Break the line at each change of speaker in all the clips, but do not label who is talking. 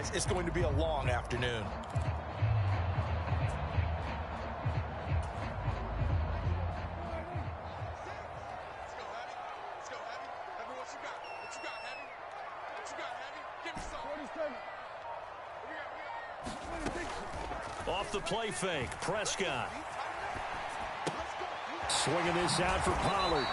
Otherwise, it's going to be a long afternoon.
Off the play fake, Prescott. Swinging this out for Pollard.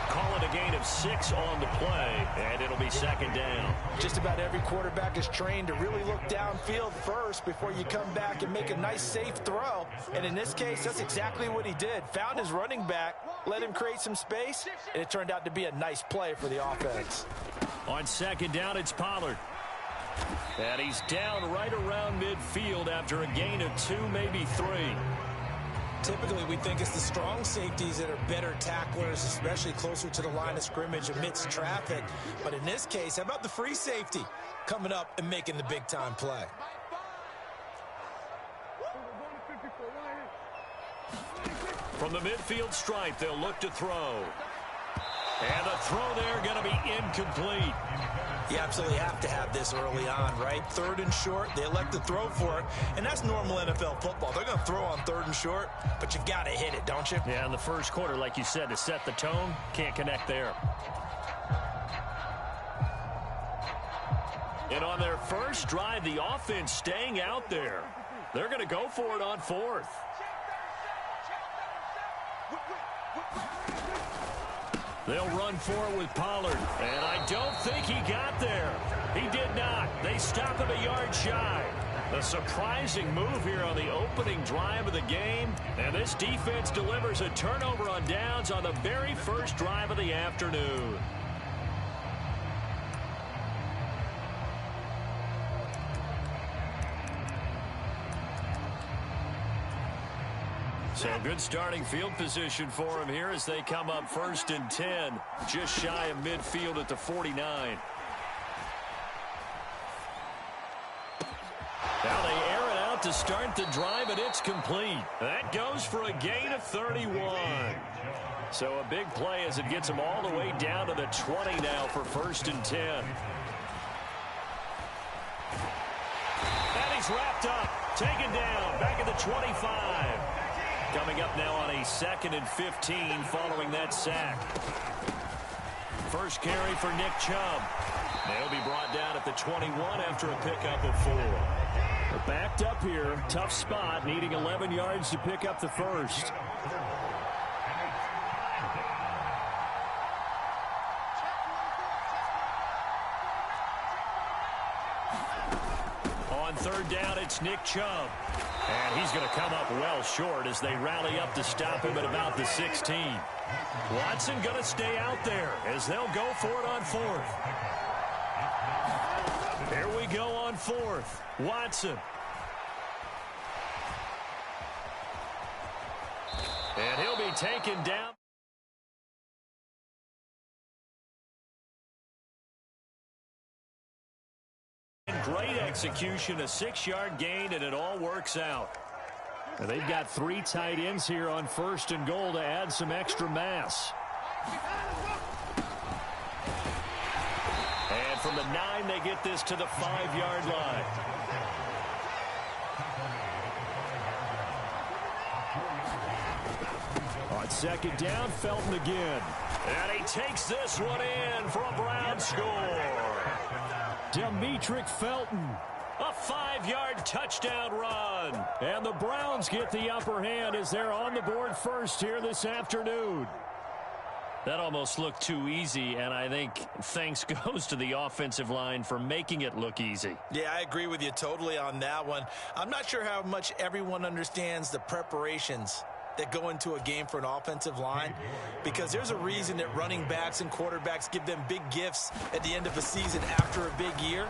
Call it a gain of 6 on the play, and it'll be second down.
Just about every quarterback is trained to really look downfield first before you come back and make a nice, safe throw. And in this case, that's exactly what he did. Found his running back, let him create some space, and it turned out to be a nice play for the offense.
On second down, it's Pollard. And he's down right around midfield after a gain of 2, maybe 3.
Typically, we think it's the strong safeties that are better tacklers, especially closer to the line of scrimmage amidst traffic. But in this case, how about the free safety coming up and making the big-time play?
From the midfield stripe, they'll look to throw. And the throw there going to be incomplete.
You absolutely have to have this early on, right? 3rd and short, they elect to throw for it, and that's normal NFL football. They're going to throw on 3rd and short, but you got to hit it, don't you?
Yeah, in the first quarter, like you said, to set the tone, can't connect there. And on their first drive, the offense staying out there. They're going to go for it on 4th. They'll run for it with Pollard, and I don't think he got there. He did not. They stop him a yard shy. A surprising move here on the opening drive of the game, and this defense delivers a turnover on downs on the very first drive of the afternoon. So good starting field position for him here as they come up 1st and 10, just shy of midfield at the 49. Now they air it out to start the drive, and it's complete. That goes for a gain of 31. So a big play as it gets them all the way down to the 20 now for 1st and 10. And he's wrapped up, taken down, back at the 25. Coming up now on a 2nd and 15 following that sack. First carry for Nick Chubb. They'll be brought down at the 21 after a pickup of 4. They're backed up here. Tough spot, needing 11 yards to pick up the first. On 3rd down, it's Nick Chubb. And he's going to come up well short as they rally up to stop him at about the 16. Watson going to stay out there as they'll go for it on 4th. Here we go on 4th. Watson. And he'll be taken down. Great execution, a 6-yard gain, and it all works out. And they've got 3 tight ends here on 1st and goal to add some extra mass. And from the 9, they get this to the 5-yard line. On 2nd down, Felton again. And he takes this one in for a Brown score. Demetric Felton, a 5-yard touchdown run. And the Browns get the upper hand as they're on the board first here this afternoon. That almost looked too easy, and I think thanks goes to the offensive line for making it look easy.
Yeah, I agree with you totally on that one. I'm not sure how much everyone understands the preparations that go into a game for an offensive line, because there's a reason that running backs and quarterbacks give them big gifts at the end of a season after a big year.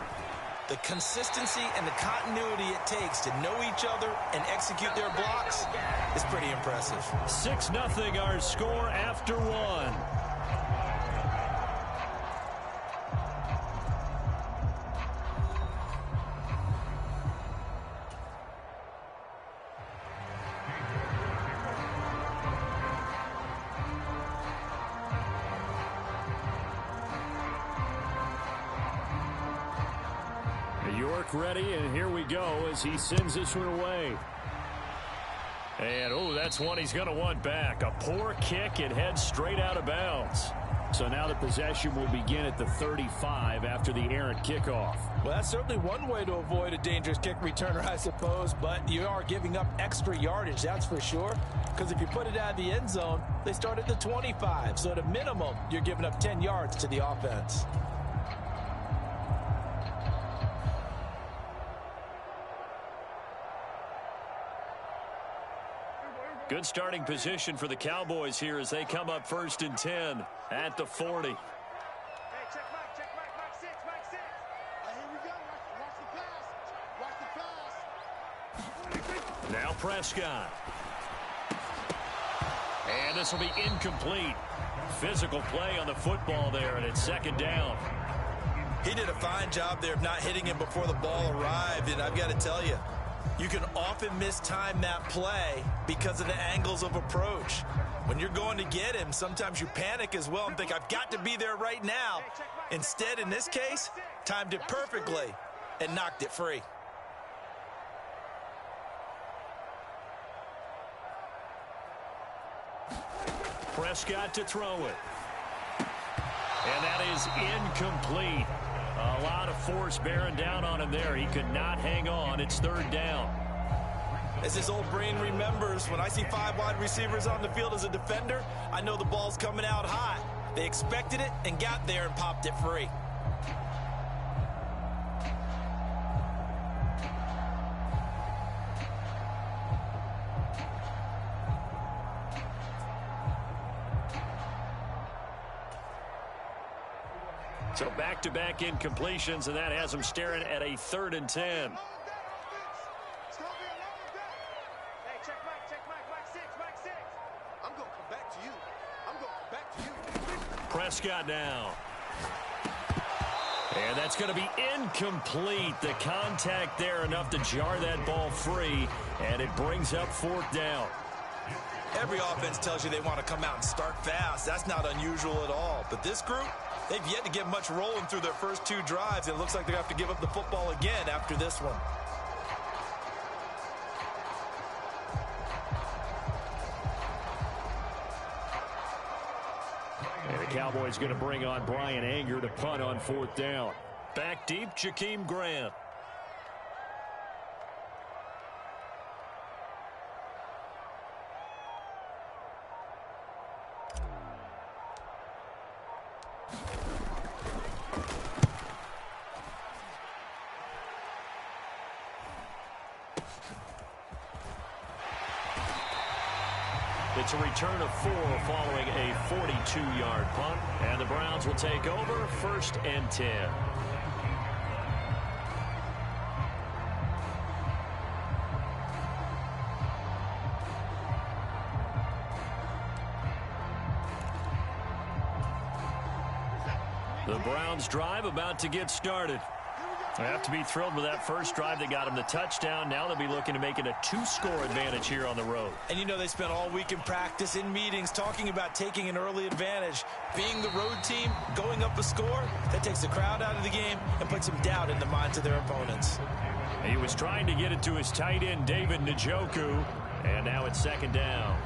The consistency and the continuity it takes to know each other and execute their blocks is pretty impressive.
6-0 our score after 1. York ready, and here we go as he sends this one away. And, oh, that's one he's going to want back. A poor kick. It heads straight out of bounds. So now the possession will begin at the 35 after the errant kickoff.
Well, that's certainly one way to avoid a dangerous kick returner, I suppose, but you are giving up extra yardage, that's for sure, because if you put it out of the end zone, they start at the 25, so at a minimum, you're giving up 10 yards to the offense.
Good starting position for the Cowboys here as they come up 1st and 10 at the 40.
Hey, check Mike 6, Mike 6. Here we go. Watch the pass.
Now Prescott. And this will be incomplete. Physical play on the football there, and it's 2nd down.
He did a fine job there of not hitting him before the ball arrived, and I've got to tell you, you can often mistime that play because of the angles of approach. When you're going to get him, sometimes you panic as well and think, I've got to be there right now. Instead, in this case, timed it perfectly and knocked it free.
Prescott to throw it. And that is incomplete. A lot of force bearing down on him there. He could not hang on. It's 3rd down.
As his old brain remembers, when I see 5 wide receivers on the field as a defender, I know the ball's coming out hot. They expected it and got there and popped it free.
So back-to-back incompletions, and that has him staring at a 3rd and 10.
Hey, check Mike 6. I'm going to come back to you.
Prescott now. And that's going to be incomplete. The contact there enough to jar that ball free, and it brings up 4th down.
Every offense tells you they want to come out and start fast. That's not unusual at all. But this group, they've yet to get much rolling through their first 2 drives. It looks like they're going to have to give up the football again after this one.
And the Cowboys going to bring on Brian Anger to punt on 4th down. Back deep, Jakeem Grant. It's a return of 4 following a 42-yard punt. And the Browns will take over 1st and 10. The Browns drive about to get started. They have to be thrilled with that first drive that got them the touchdown. Now they'll be looking to make it a 2-score advantage here on the road.
And you know they spent all week in practice, in meetings, talking about taking an early advantage. Being the road team, going up a score, that takes the crowd out of the game and puts some doubt in the minds of their opponents.
He was trying to get it to his tight end, David Njoku, and now it's 2nd down.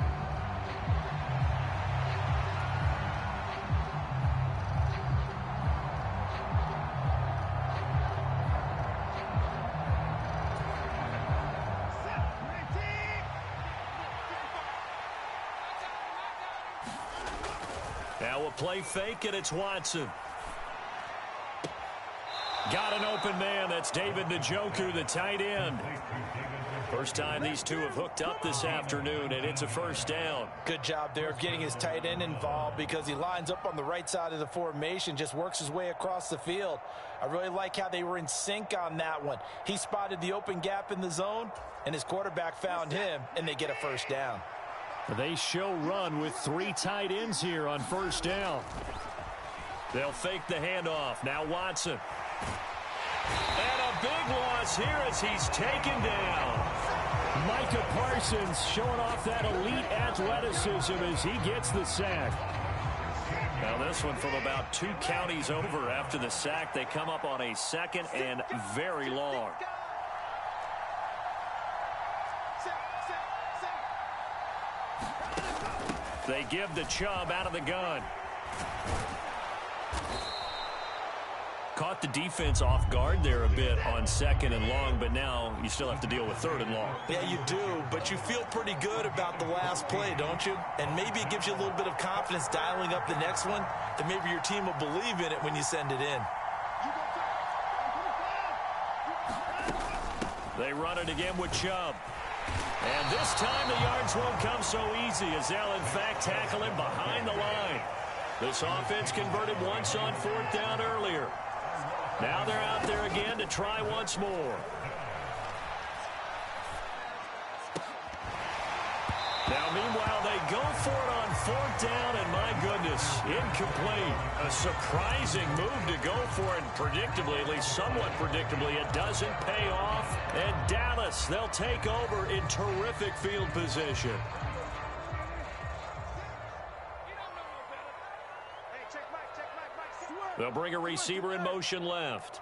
Now a play fake, and it's Watson. Got an open man. That's David Njoku, the tight end. First time these two have hooked up this afternoon, and it's a 1st down.
Good job there of getting his tight end involved because he lines up on the right side of the formation, just works his way across the field. I really like how they were in sync on that one. He spotted the open gap in the zone, and his quarterback found him, and they get a 1st down.
They show run with 3 tight ends here on 1st down. They'll fake the handoff. Now Watson. And a big loss here as he's taken down. Micah Parsons showing off that elite athleticism as he gets the sack. Now this one from about 2 counties over after the sack. They come up on a 2nd and very long. They give the Chubb out of the gun. Caught the defense off guard there a bit on 2nd and long, but now you still have to deal with 3rd and long.
Yeah, you do, but you feel pretty good about the last play, don't you? And maybe it gives you a little bit of confidence dialing up the next one, that maybe your team will believe in it when you send it in.
They run it again with Chubb. And this time the yards won't come so easy as they'll, in fact, tackle him behind the line. This offense converted once on 4th down earlier. Now they're out there again to try once more. Now, meanwhile, they go for it on 4th down, and my goodness, incomplete. A surprising move to go for it, predictably, at least somewhat predictably, it doesn't pay off. And Dallas, they'll take over in terrific field position. They'll bring a receiver in motion left.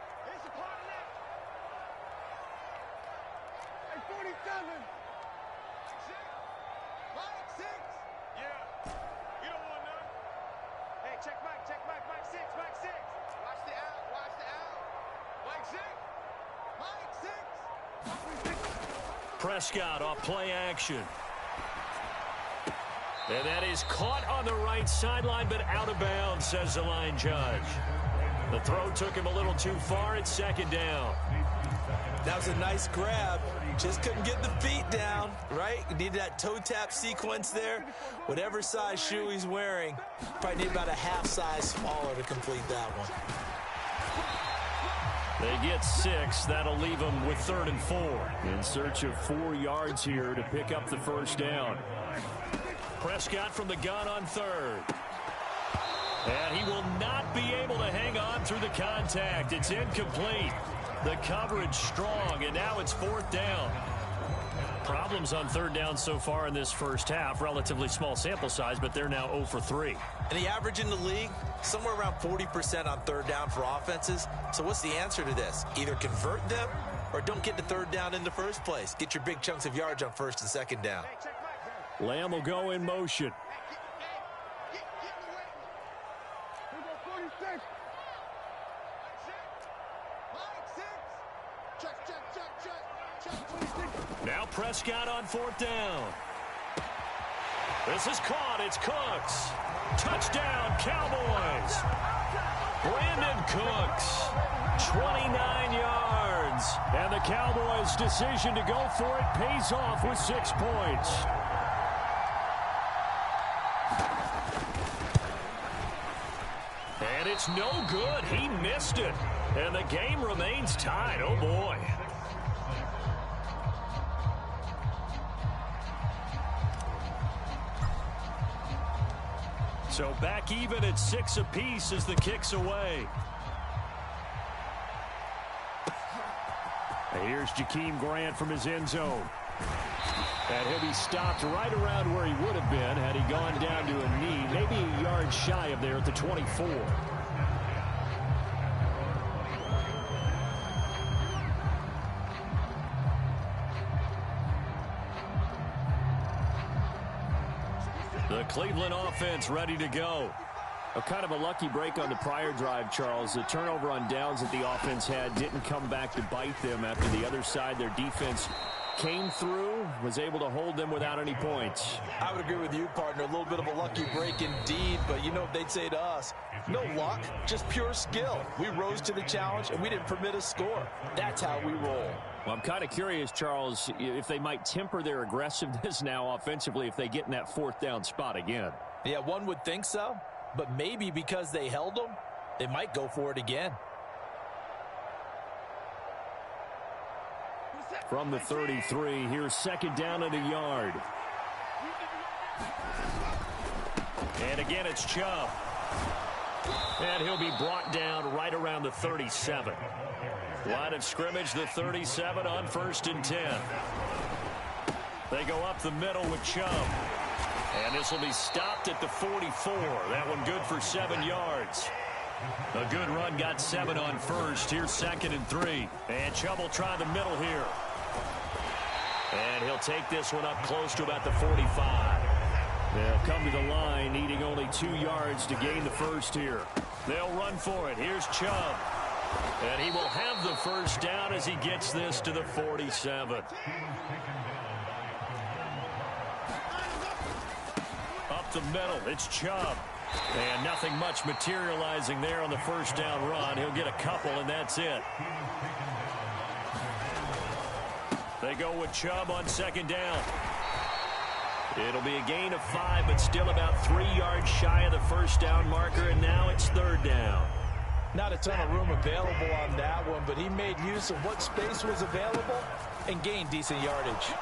Prescott off play action. And that is caught on the right sideline, but out of bounds, says the line judge. The throw took him a little too far at 2nd down.
That was a nice grab. Just couldn't get the feet down, right? You need that toe tap sequence there. Whatever size shoe he's wearing, probably need about a half size smaller to complete that one.
They get 6. That'll leave them with 3rd and 4. In search of 4 yards here to pick up the 1st down. Prescott from the gun on 3rd. And he will not be able to hang on through the contact. It's incomplete. The coverage strong, and now it's 4th down. Problems on 3rd down so far in this first half. Relatively small sample size, but they're now 0 for 3.
And the average in the league, somewhere around 40% on 3rd down for offenses. So what's the answer to this? Either convert them or don't get to 3rd down in the first place. Get your big chunks of yards on 1st and 2nd down.
Lamb will go in motion. Now Prescott on 4th down. This is caught. It's Cooks. Touchdown, Cowboys. Brandon Cooks, 29 yards. And the Cowboys' decision to go for it pays off with 6 points. And it's no good. He missed it. And the game remains tied. Oh, boy. So back even at 6 apiece as the kick's away. And here's Jakeem Grant from his end zone. And he'll be stopped right around where he would have been had he gone down to a knee, maybe a yard shy of there at the 24. The Cleveland offense ready to go. A kind of a lucky break on the prior drive, Charles. The turnover on downs that the offense had didn't come back to bite them after the other side. Their defense came through, was able to hold them without any points.
I would agree with you, partner. A little bit of a lucky break indeed, but you know what they'd say to us? No luck, just pure skill. We rose to the challenge, and we didn't permit a score. That's how we roll.
Well, I'm kind of curious, Charles, if they might temper their aggressiveness now offensively if they get in that 4th down spot again.
Yeah, one would think so, but maybe because they held them, they might go for it again.
From the 33, here's 2nd down and a yard. And again, it's Chubb. And he'll be brought down right around the 37. Line of scrimmage, the 37 on 1st and 10. They go up the middle with Chubb. And this will be stopped at the 44. That one good for 7 yards. A good run, got 7 on first. Here's 2nd and 3. And Chubb will try the middle here. And he'll take this one up close to about the 45. They'll come to the line, needing only 2 yards to gain the first here. They'll run for it. Here's Chubb. And he will have the first down as he gets this to the 47. Up the middle, it's Chubb. And nothing much materializing there on the first down run. He'll get a couple, and that's it. They go with Chubb on 2nd down. It'll be a gain of 5, but still about 3 yards shy of the first down marker, and now it's 3rd down.
Not a ton of room available on that one, but he made use of what space was available and gained decent yardage.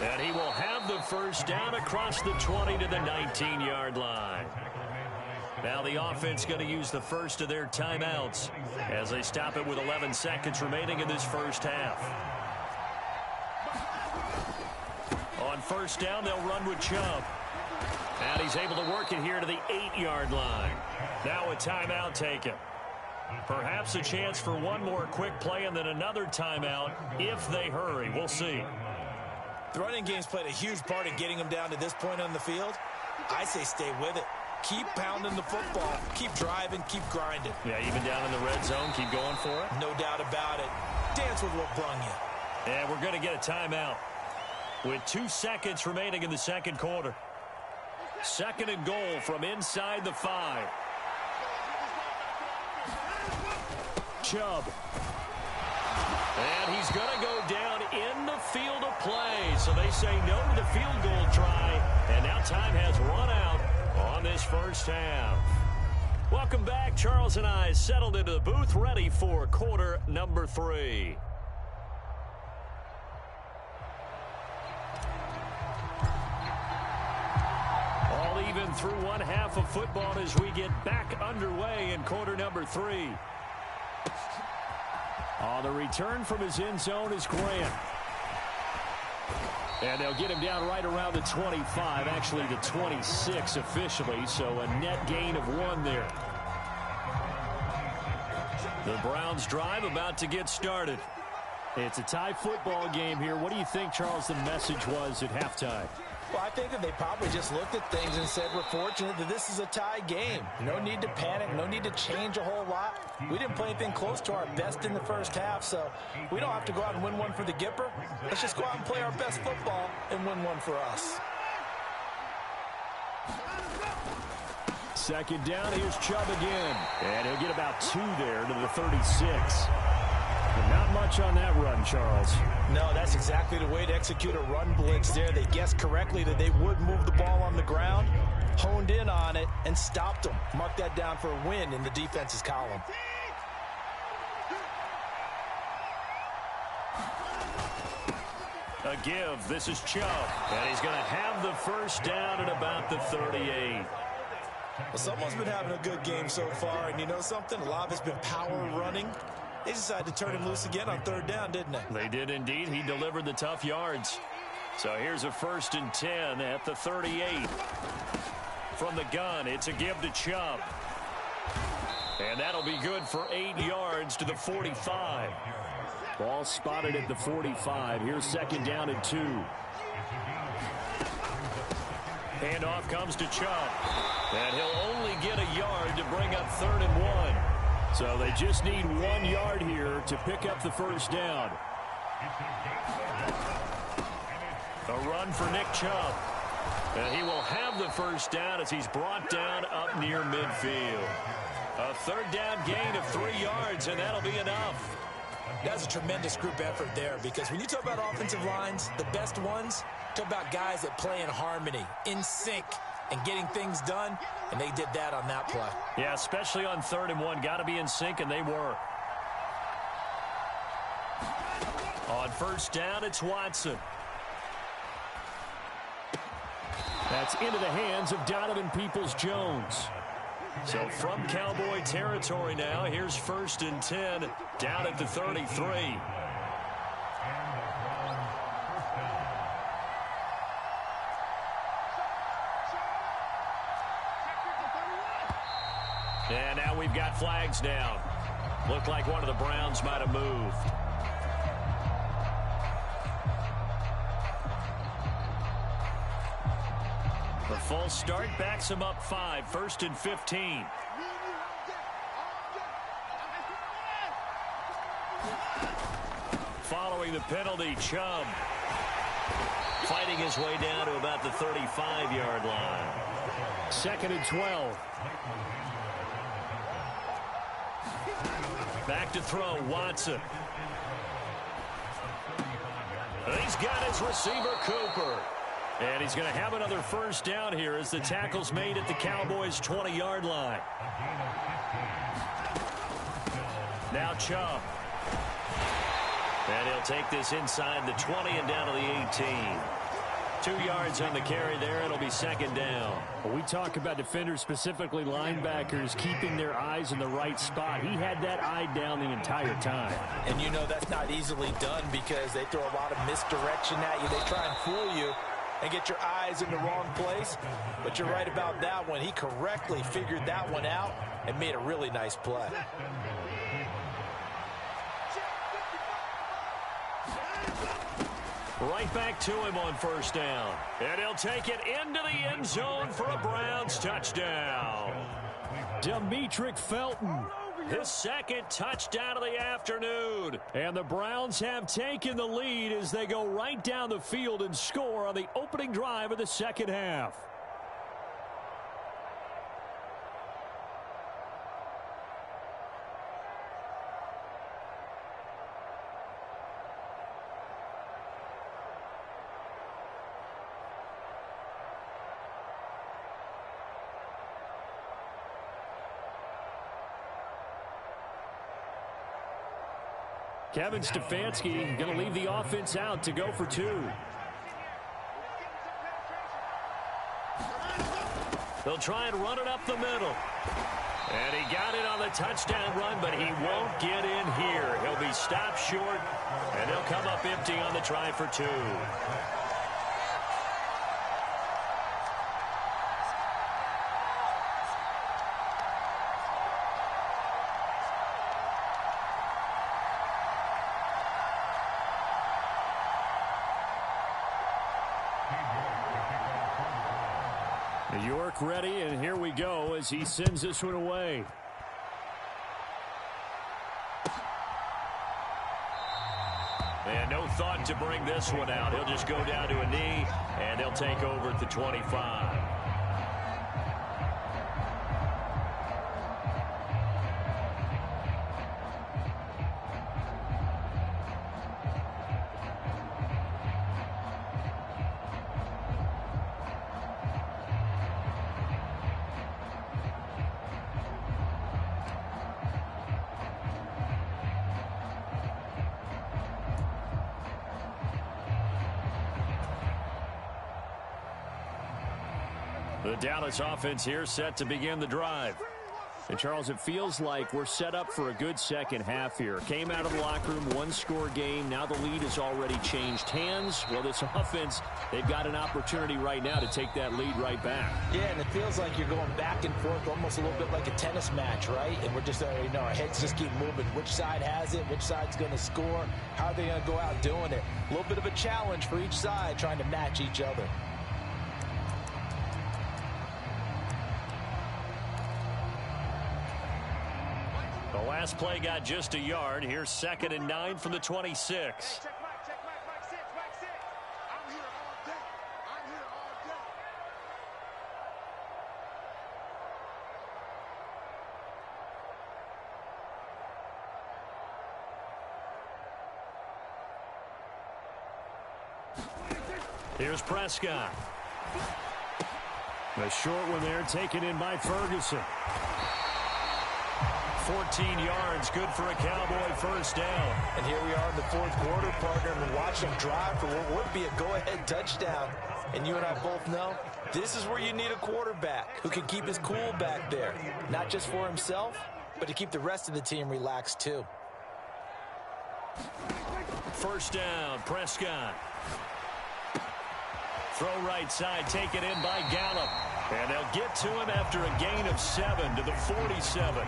And he will have the first down across the 20 to the 19-yard line. Now the offense going to use the first of their timeouts as they stop it with 11 seconds remaining in this first half. On first down, they'll run with Chubb. And he's able to work it here to the 8-yard line. Now a timeout taken. Perhaps a chance for one more quick play and then another timeout if they hurry. We'll see.
The running game's played a huge part in getting them down to this point on the field. I say stay with it. Keep pounding the football. Keep driving. Keep grinding.
Yeah, even down in the red zone, keep going for it.
No doubt about it. Dance with what brung you.
And we're going to get a timeout with 2 seconds remaining in the second quarter. 2nd and goal from inside the 5. Chubb. And he's going to go down in the field of play. So they say no to the field goal try. And now time has run out on this first half. Welcome back. Charles and I settled into the booth, ready for quarter number 3. All even through one half of football as we get back underway in quarter number 3. On the return from his end zone is Grant. And they'll get him down right around the 25, actually the 26 officially, so a net gain of 1 there. The Browns drive about to get started. It's a tie football game here. What do you think, Charles, the message was at halftime?
Well, I think that they probably just looked at things and said, we're fortunate that this is a tie game. No need to panic. No need to change a whole lot. We didn't play anything close to our best in the first half, so we don't have to go out and win one for the Gipper. Let's just go out and play our best football and win one for us.
2nd down, here's Chubb again. And he'll get about 2 there to the 36. But not much on that run, Charles.
No, that's exactly the way to execute a run blitz there. They guessed correctly that they would move the ball on the ground, honed in on it, and stopped them. Mark that down for a win in the defense's column.
A give. This is Chubb. And he's going to have the first down at about the 38.
Well, someone's been having a good game so far, and you know something? A lot of it's been power running. They decided to turn him loose again on 3rd down, didn't they?
They did indeed. He delivered the tough yards. So here's a 1st and 10 at the 38. From the gun, it's a give to Chubb. And that'll be good for 8 yards to the 45. Ball spotted at the 45. Here's 2nd down and 2. Handoff comes to Chubb. And he'll only get a yard to bring up 3rd and 1. So they just need 1 yard here to pick up the first down. A run for Nick Chubb. And he will have the first down as he's brought down up near midfield. A 3rd down gain of 3 yards, and that'll be enough.
That's a tremendous group effort there, because when you talk about offensive lines, the best ones, talk about guys that play in harmony, in sync, and getting things done, and they did that on that play.
Yeah, especially on 3rd and 1. Got to be in sync, and they were. On first down, it's Watson. That's into the hands of Donovan Peoples-Jones. So from Cowboy territory now, here's 1st and 10 down at the 33. got flags down. Looked like one of the Browns might have moved. The full start backs him up 5, 1st and 15. Following the penalty, Chubb fighting his way down to about the 35-yard line.
2nd and 12.
Back to throw, Watson. He's got his receiver, Cooper. And he's going to have another first down here as the tackle's made at the Cowboys' 20-yard line. Now Chubb. And he'll take this inside the 20 and down to the 18. 2 yards on the carry there. It'll be 2nd down.
Well, we talk about defenders, specifically linebackers, keeping their eyes in the right spot. He had that eye down the entire time.
And you know that's not easily done because they throw a lot of misdirection at you. They try and fool you and get your eyes in the wrong place. But you're right about that one. He correctly figured that one out and made a really nice play.
Right back to him on first down. And he'll take it into the end zone for a Browns touchdown.
Demetric Felton.
His 2nd touchdown of the afternoon.
And the Browns have taken the lead as they go right down the field and score on the opening drive of the 2nd half. Kevin Stefanski going to leave the offense out to go for 2.
They'll try and run it up the middle. And he got it on the touchdown run, but he won't get in here. He'll be stopped short, and he'll come up empty on the try for 2.
York ready, and here we go as he sends this one away.
And no thought to bring this one out. He'll just go down to a knee, and they'll take over at the 25. The Dallas offense here set to begin the drive.
And, Charles, it feels like we're set up for a good second half here. Came out of the locker room, one-score game. Now the lead has already changed hands. Well, this offense, they've got an opportunity right now to take that lead right back.
Yeah, and it feels like you're going back and forth almost a little bit like a tennis match, right? And we're just, our heads just keep moving. Which side has it? Which side's going to score? How are they going to go out doing it? A little bit of a challenge for each side trying to match each other.
The last play got just a yard. Here's 2nd and 9 from the 26.
Check Mike, six. I'm here all day.
Here's Prescott.
The short one there taken in by Ferguson.
14 yards, good for a Cowboy first down.
And here we are in the fourth quarter, partner, and watch them drive for what would be a go-ahead touchdown. And you and I both know this is where you need a quarterback who can keep his cool back there. Not just for himself, but to keep the rest of the team relaxed too.
First down, Prescott. Throw right side, taken in by Gallup. And they'll get to him after a gain of 7 to the 47.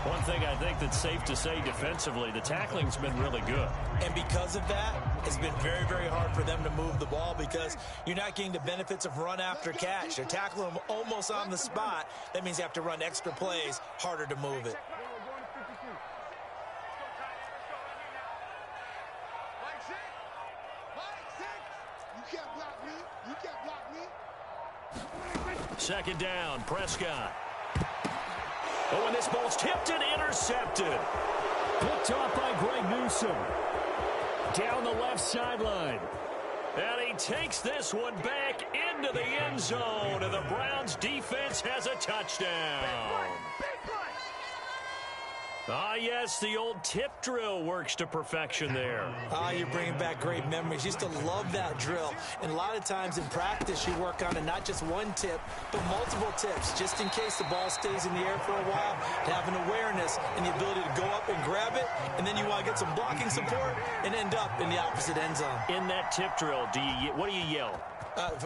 One thing I think that's safe to say defensively, the tackling's been really good.
And because of that, it's been very, very hard for them to move the ball because you're not getting the benefits of run after catch. They're tackling them almost on the spot. That means you have to run extra plays, harder to move it.
Second down, Prescott. Oh, and this ball's tipped and intercepted.
Picked off by Greg Newsome. Down the left sideline.
And he takes this one back into the end zone, and the Browns defense has a touchdown. Ah, yes, the old tip drill works to perfection there.
You're bringing back great memories. Used to love that drill. And a lot of times in practice, you work on it, not just one tip, but multiple tips, just in case the ball stays in the air for a while, to have an awareness and the ability to go up and grab it, and then you want to get some blocking support and end up in the opposite end zone.
In that tip drill, what do you yell?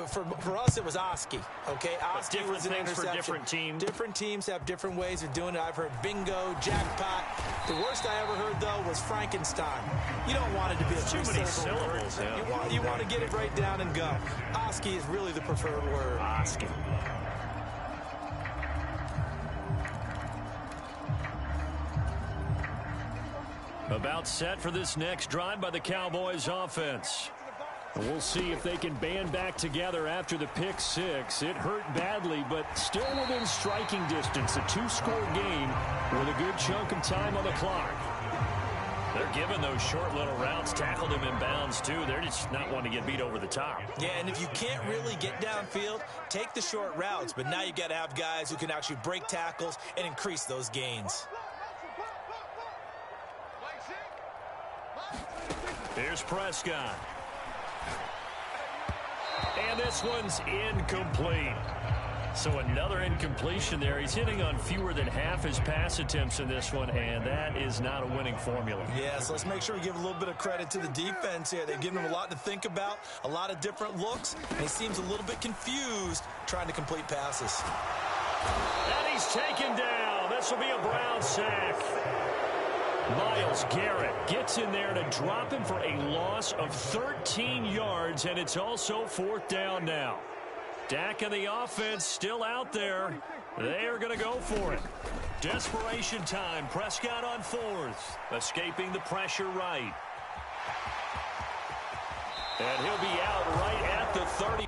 For us, it was Oski. Okay, Oski was an interception.
For different teams.
Different teams have different ways of doing it. I've heard bingo, jackpot. The worst I ever heard, though, was Frankenstein. You don't want it to be a
too many syllables. Yeah.
You want to get it right down and go. Oski is really the preferred word.
Oski. About set for this next drive by the Cowboys offense.
We'll see if they can band back together after the pick six. It hurt badly, but still within striking distance. A two-score game with a good chunk of time on the clock.
They're giving those short little routes, tackled him in bounds, too. They're just not wanting to get beat over the top.
Yeah, and if you can't really get downfield, take the short routes. But now you got to have guys who can actually break tackles and increase those gains.
Here's Prescott. And this one's incomplete. So another incompletion there. He's hitting on fewer than half his pass attempts in this one, and that is not a winning formula.
Yeah, so let's make sure we give a little bit of credit to the defense here. They've given him a lot to think about, a lot of different looks, and he seems a little bit confused trying to complete passes.
And he's taken down. This will be a Brown sack. Myles Garrett gets in there to drop him for a loss of 13 yards, and it's also fourth down now. Dak and the offense still out there. They are going to go for it. Desperation time. Prescott on fourth. Escaping the pressure right. And he'll be out right at the 30.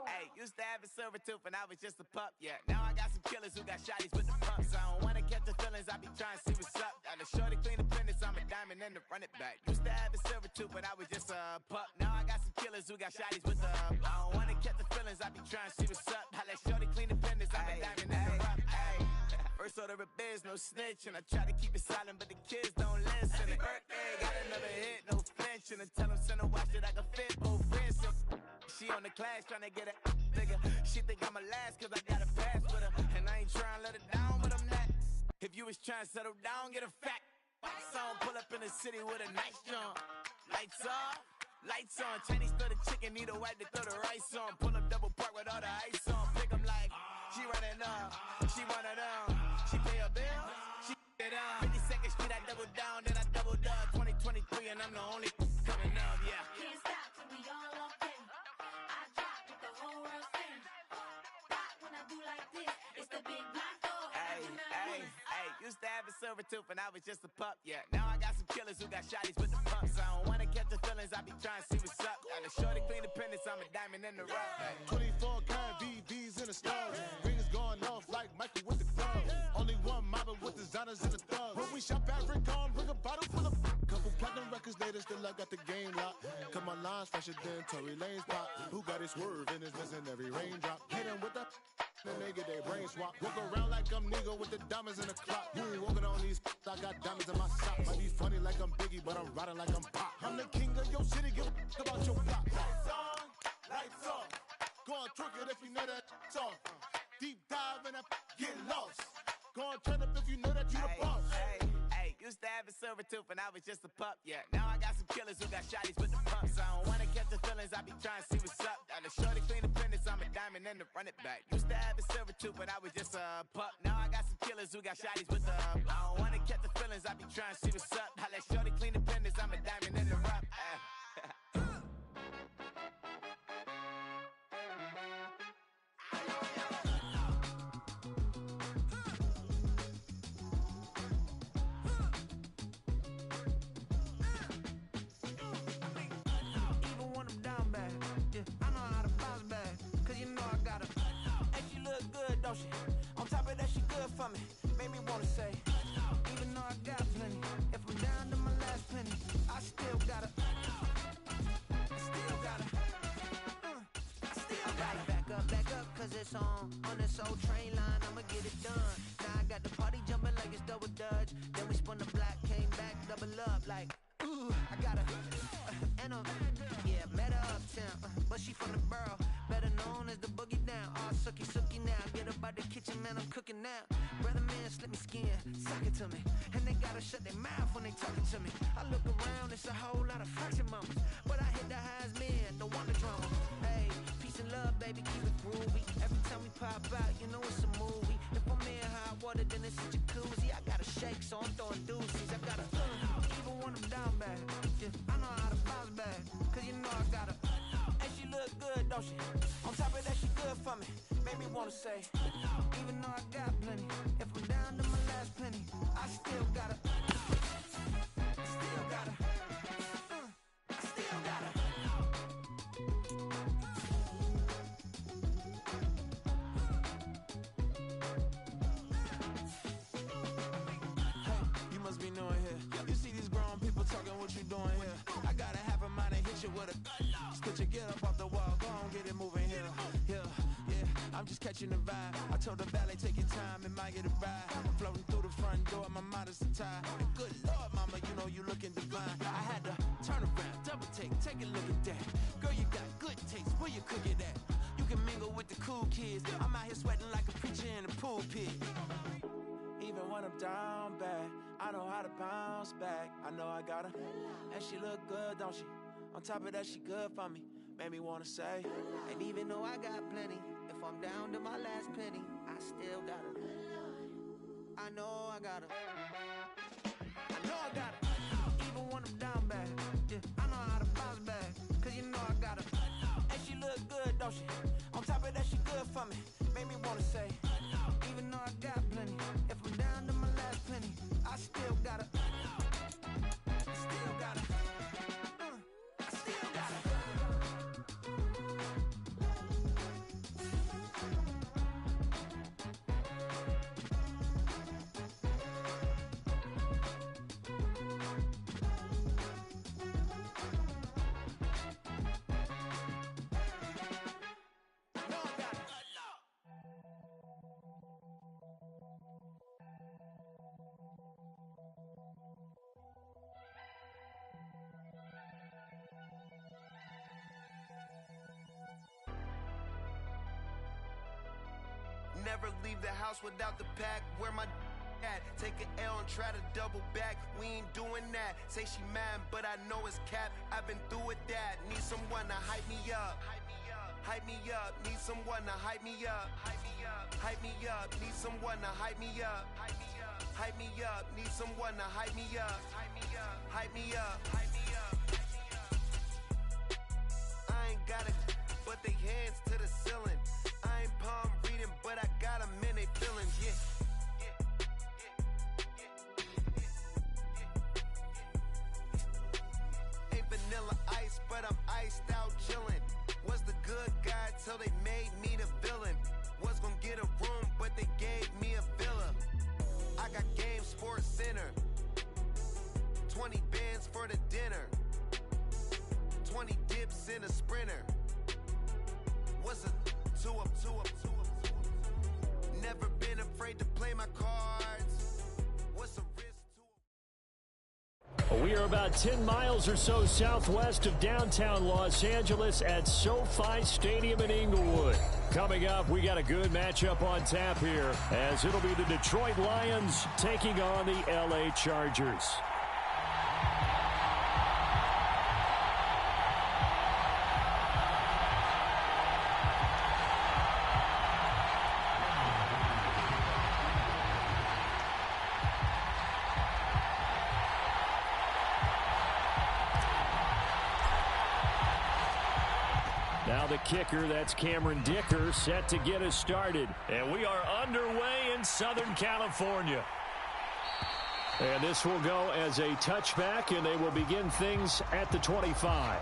Hey, used to have a silver tooth when I was just a pup, yeah. Now I got some killers who got shotties with the pumps. I don't wanna catch the feelings, I be trying to see what's up. Got a shorty clean the business, I'm a diamond and to run it back. Used to have a silver tooth when I was just a pup. Now I got some killers who got shotties with the I don't wanna catch the feelings, I be trying to see what's up. I let shorty clean the business, I'm a diamond and to run it. First order of biz, no snitch, and I try to keep it silent, but the kids don't listen. Birthday, got another hit, no flinch, and I tell them send a watch that I can fit both wrists. She on the class trying to get a nigga. She think I'm a last cause I got a pass with her. And I ain't trying to let her down, but I'm not. If you was trying to settle down, get a fact. Song pull up in the city with a nice jump. Lights off, lights on. Chinese throw the chicken, need a wipe to throw the rice on. Pull up double park with all the ice on. Pick 'em like, she running up, she one of them. She pay her bill, she it up. 52nd Street, I double down, then I doubled up. 2023 and I'm the only coming up, yeah.
Can't stop till we all up in. I drop it, the whole world sing. Rock when I do like this, it's the big black door.
Hey, used to have a silver tooth when I was just a pup, yeah. Now I got some killers who got shotties with the pumps. I don't wanna catch the feelings, I be trying to see what's up. Got a shorty clean the pendants, I'm a diamond in the rough.
24 karat VVs in the stars. Rings going off like Michael with the club. Only one mobbing with designers in the thugs. When we shop at Rincon, bring a bottle full of couple platinum records later, still I got the game locked. Cause my lines fresher than Tory Lane's pop. Who got his swerve and is missing every raindrop. Hit him with the then they get their brain swap. Walk around like I'm Nego with the diamonds in the clock. You ain't walking on these I got diamonds in my socks. Might be funny like I'm Biggie, but I'm riding like I'm Pop. I'm the king of your city, give a about your block. Lights on, lights off. Go on, twerk it if you know that song. Deep dive and get lost. Go on, turn up if you know that you the boss.
Hey, used to have a silver tooth when I was just a pup, yeah. Now I got some killers who got shotties with the pumps. I don't wanna catch the feelings, I be trying to see what's up. Got a shorty clean the fitness, I'm a diamond and to run it back. Used to have a silver tooth when I was just a pup. Now I got some killers who got shotties with the I don't wanna catch the feelings, I be trying to see what's up. I let shorty clean the fitness, I'm a diamond and to run.
On top of that, she good for me. Made me wanna say, even though I got plenty, if I'm down to my last penny, I still gotta. Back up, cause it's on this old train line, I'ma get it done. Now I got the party jumping like it's double dutch. Then we spun the block, came back, double up like, ooh, I got a, yeah, met her uptown, but she from the borough, better known as the boogie down. All sookie now, get up out the kitchen, man, I'm cooking now. Brother man, slip me skin, suck it to me, and they gotta shut their mouth when they talking to me. I look around, it's a whole lot of fraction mamas, but I hit the highs, man, don't want the drama. Hey, peace and love, baby, keep it groovy. Every time we pop out, you know it's a movie. If I'm in hot water, then it's a jacuzzi. I gotta shake, so I'm throwing deuces. I gotta, even when I'm down bad, yeah, I know how to bounce back, cause you know I gotta, and she look good, don't she? On top of that, she good for me. Made me wanna say, even though I got plenty, if I'm down to my last penny, I still gotta, I'm just catching the vibe. I told the valet, take your time, it might get a ride. I'm floating through the front door, my modest attire. And good Lord, mama, you know you looking divine. I had to turn around, double take a look at that. Girl, you got good taste, where you cook it at? You can mingle with the cool kids. I'm out here sweating like a preacher in a pulpit. Even when I'm down bad, I know how to bounce back. I know I got her, and she look good, don't she? On top of that, she good for me. Made me wanna say, and even though I got plenty, if I'm down to my last penny, I still got her. I know I got her. I know I got her. Even when I'm down bad, yeah, I know how to bounce back, cause you know I got her. And she look good, don't she? On top of that, she good for me. Made me wanna say, even though I got plenty, if I'm down to my last penny, I still got her. Still got her.
Never leave the house without the pack. Where my at? Take an L and try to double back. We ain't doing that. Say she mad, but I know it's cap. I've been through with that. Need someone to hype me up. Hype me up. Need someone to hype me up. Hype me up. Need someone to hype me up. Hype me up. Need someone to hype me up. Hype me up. I ain't got it, but they hands to the ceiling. I ain't palm reading, but I got them in they feelings, yeah. Ain't vanilla ice, but I'm iced out chillin'. Was the good guy till they made me the villain. Was gonna get a room, but they gave me a villa. I got Game Sports Center. 20 bands for the dinner. 20 dips in a sprinter. What's a 2 up? Never been afraid to play my cards. What's a risk to
We are about 10 miles or so southwest of downtown Los Angeles at SoFi Stadium in Inglewood. Coming up, we got a good matchup on tap here, as it'll be the Detroit Lions taking on the LA Chargers. Now the kicker, that's Cameron Dicker, set to get us started. And we are underway in Southern California. And this will go as a touchback, and they will begin things at the 25.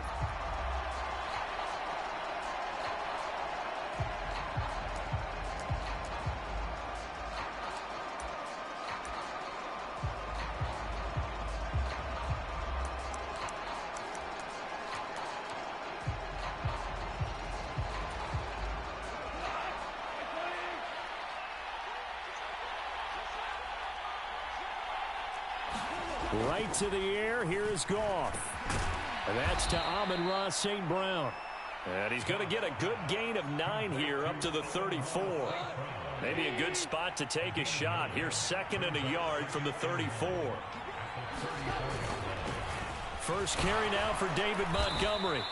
Right to the air. Here is Goff. And that's to Amon-Ra St. Brown. And he's going to get a good gain of 9 here up to the 34. Maybe a good spot to take a shot. Here's 2nd and a yard from the 34. First carry now for David Montgomery.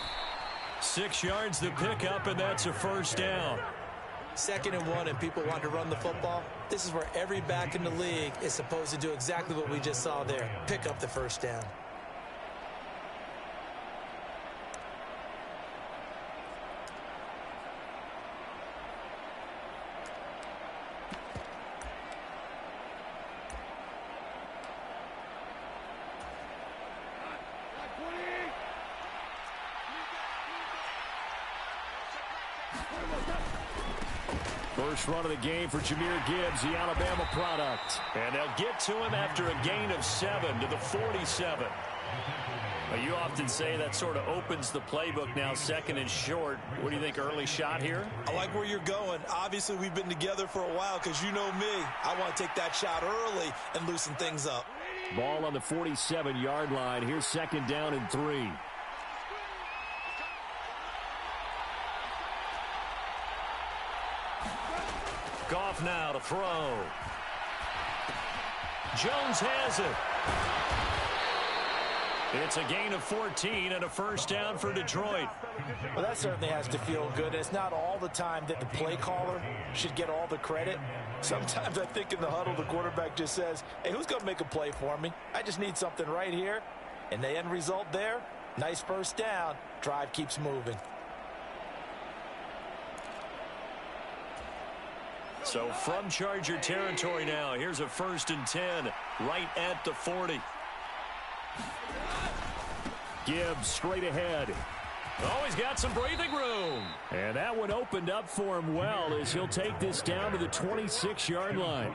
6 yards the pickup, and that's a first down.
2nd and 1, and people want to run the football. This is where every back in the league is supposed to do exactly what we just saw there. Pick up the first down.
First run of the game for Jahmyr Gibbs, the Alabama product. And they'll get to him after a gain of 7 to the 47. Well, you often say that sort of opens the playbook now, 2nd and short. What do you think, early shot here?
I like where you're going. Obviously, we've been together for a while because you know me. I want to take that shot early and loosen things up.
Ball on the 47-yard line. Here's 2nd down and 3. Goff now to throw. Jones has it. It's a gain of 14 and a first down for Detroit.
Well, that certainly has to feel good. It's not all the time that the play caller should get all the credit. Sometimes I think in the huddle, the quarterback just says, hey, who's going to make a play for me? I just need something right here. And the end result there, nice first down. Drive keeps moving.
So from Charger territory now, here's a 1st and 10 right at the 40. Gibbs straight ahead. Oh, he's got some breathing room. And that one opened up for him well as he'll take this down to the 26-yard line.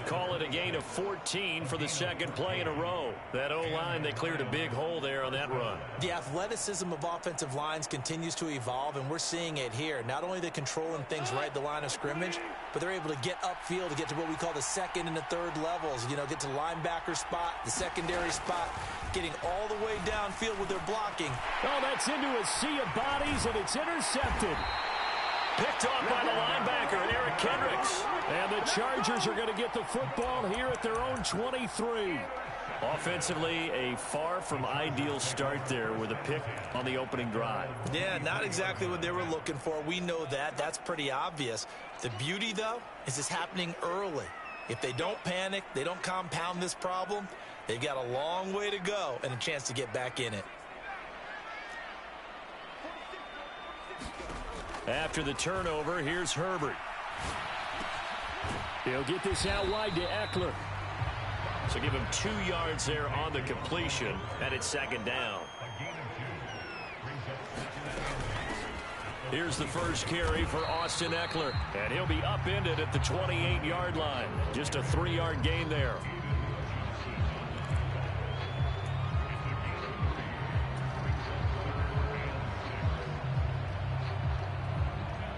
Call it a gain of 14 for the 2nd play in a row. That O-line, they cleared a big hole there on that run.
The athleticism of offensive lines continues to evolve, and we're seeing it here. Not only are they controlling things right at the line of scrimmage, but they're able to get upfield to get to what we call the 2nd and the 3rd levels. You know, get to the linebacker spot, the secondary spot, getting all the way downfield with their blocking.
Oh, that's into a sea of bodies, and it's intercepted. Picked off by the linebacker, Eric Kendricks. And the Chargers are going to get the football here at their own 23. Offensively, a far from ideal start there with a pick on the opening drive.
Yeah, not exactly what they were looking for. We know that. That's pretty obvious. The beauty, though, is it's happening early. If they don't panic, they don't compound this problem, they've got a long way to go and a chance to get back in it.
After the turnover, here's Herbert. He'll get this out wide to Eckler. So give him 2 yards there on the completion, and it's 2nd down. Here's the first carry for Austin Eckler, and he'll be upended at the 28-yard line. Just a 3-yard gain there.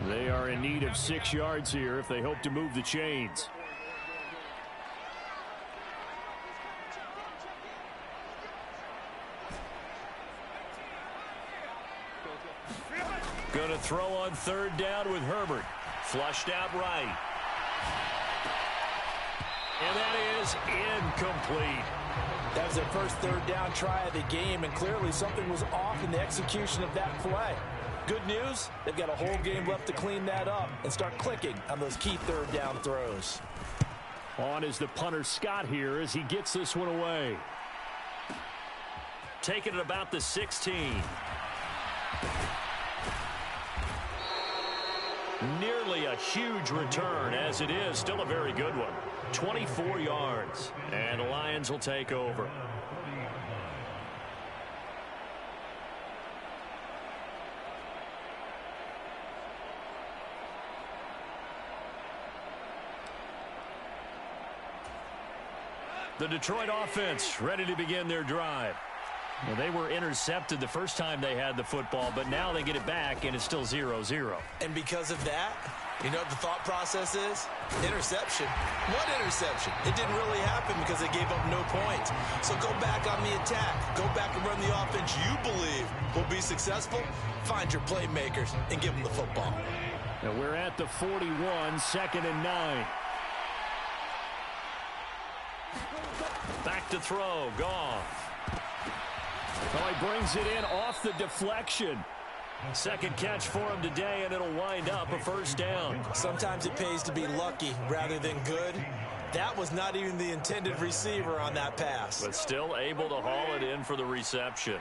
They are in need of 6 yards here if they hope to move the chains.
Going to throw on third down with Herbert. Flushed out right. And that is incomplete.
That was their first third down try of the game, and clearly something was off in the execution of that play. Good news, they've got a whole game left to clean that up and start clicking on those key third down throws.
On is the punter Scott here as he gets this one away.
Taking it about the 16. Nearly a huge return, as it is still a very good one. 24 yards, and the Lions will take over. The Detroit offense ready to begin their drive. Well, they were intercepted the first time they had the football, but now they get it back, and it's still 0-0.
And because of that, you know what the thought process is? Interception. What interception? It didn't really happen because they gave up no points. So go back on the attack. Go back and run the offense you believe will be successful. Find your playmakers and give them the football.
Now we're at the 41, 2nd and 9.
Back to throw. Goff.
Oh, he brings it in off the deflection.
Second catch for him today, and it'll wind up a first down.
Sometimes it pays to be lucky rather than good. That was not even the intended receiver on that pass.
But still able to haul it in for the reception.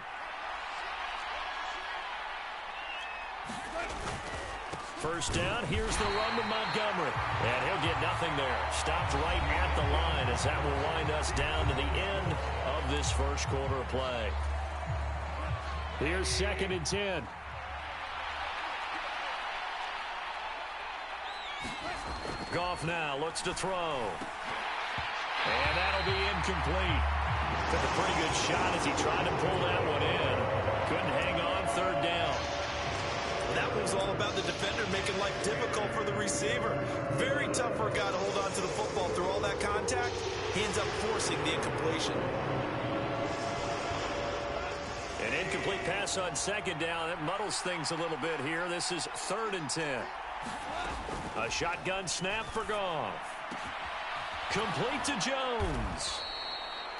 First down, here's the run to Montgomery. And he'll get nothing there. Stopped right at the line as that will wind us down to the end of this first quarter of play.
Here's 2nd and 10.
Goff now looks to throw. And that'll be incomplete. Took a pretty good shot as he tried to pull that one in. Couldn't hang on, third down.
That was all about the defender making life difficult for the receiver. Very tough for a guy to hold on to the football through all that contact. He ends up forcing the incompletion.
An incomplete pass on second down. It muddles things a little bit here. This is 3rd and 10. A shotgun snap for Goff. Complete to Jones.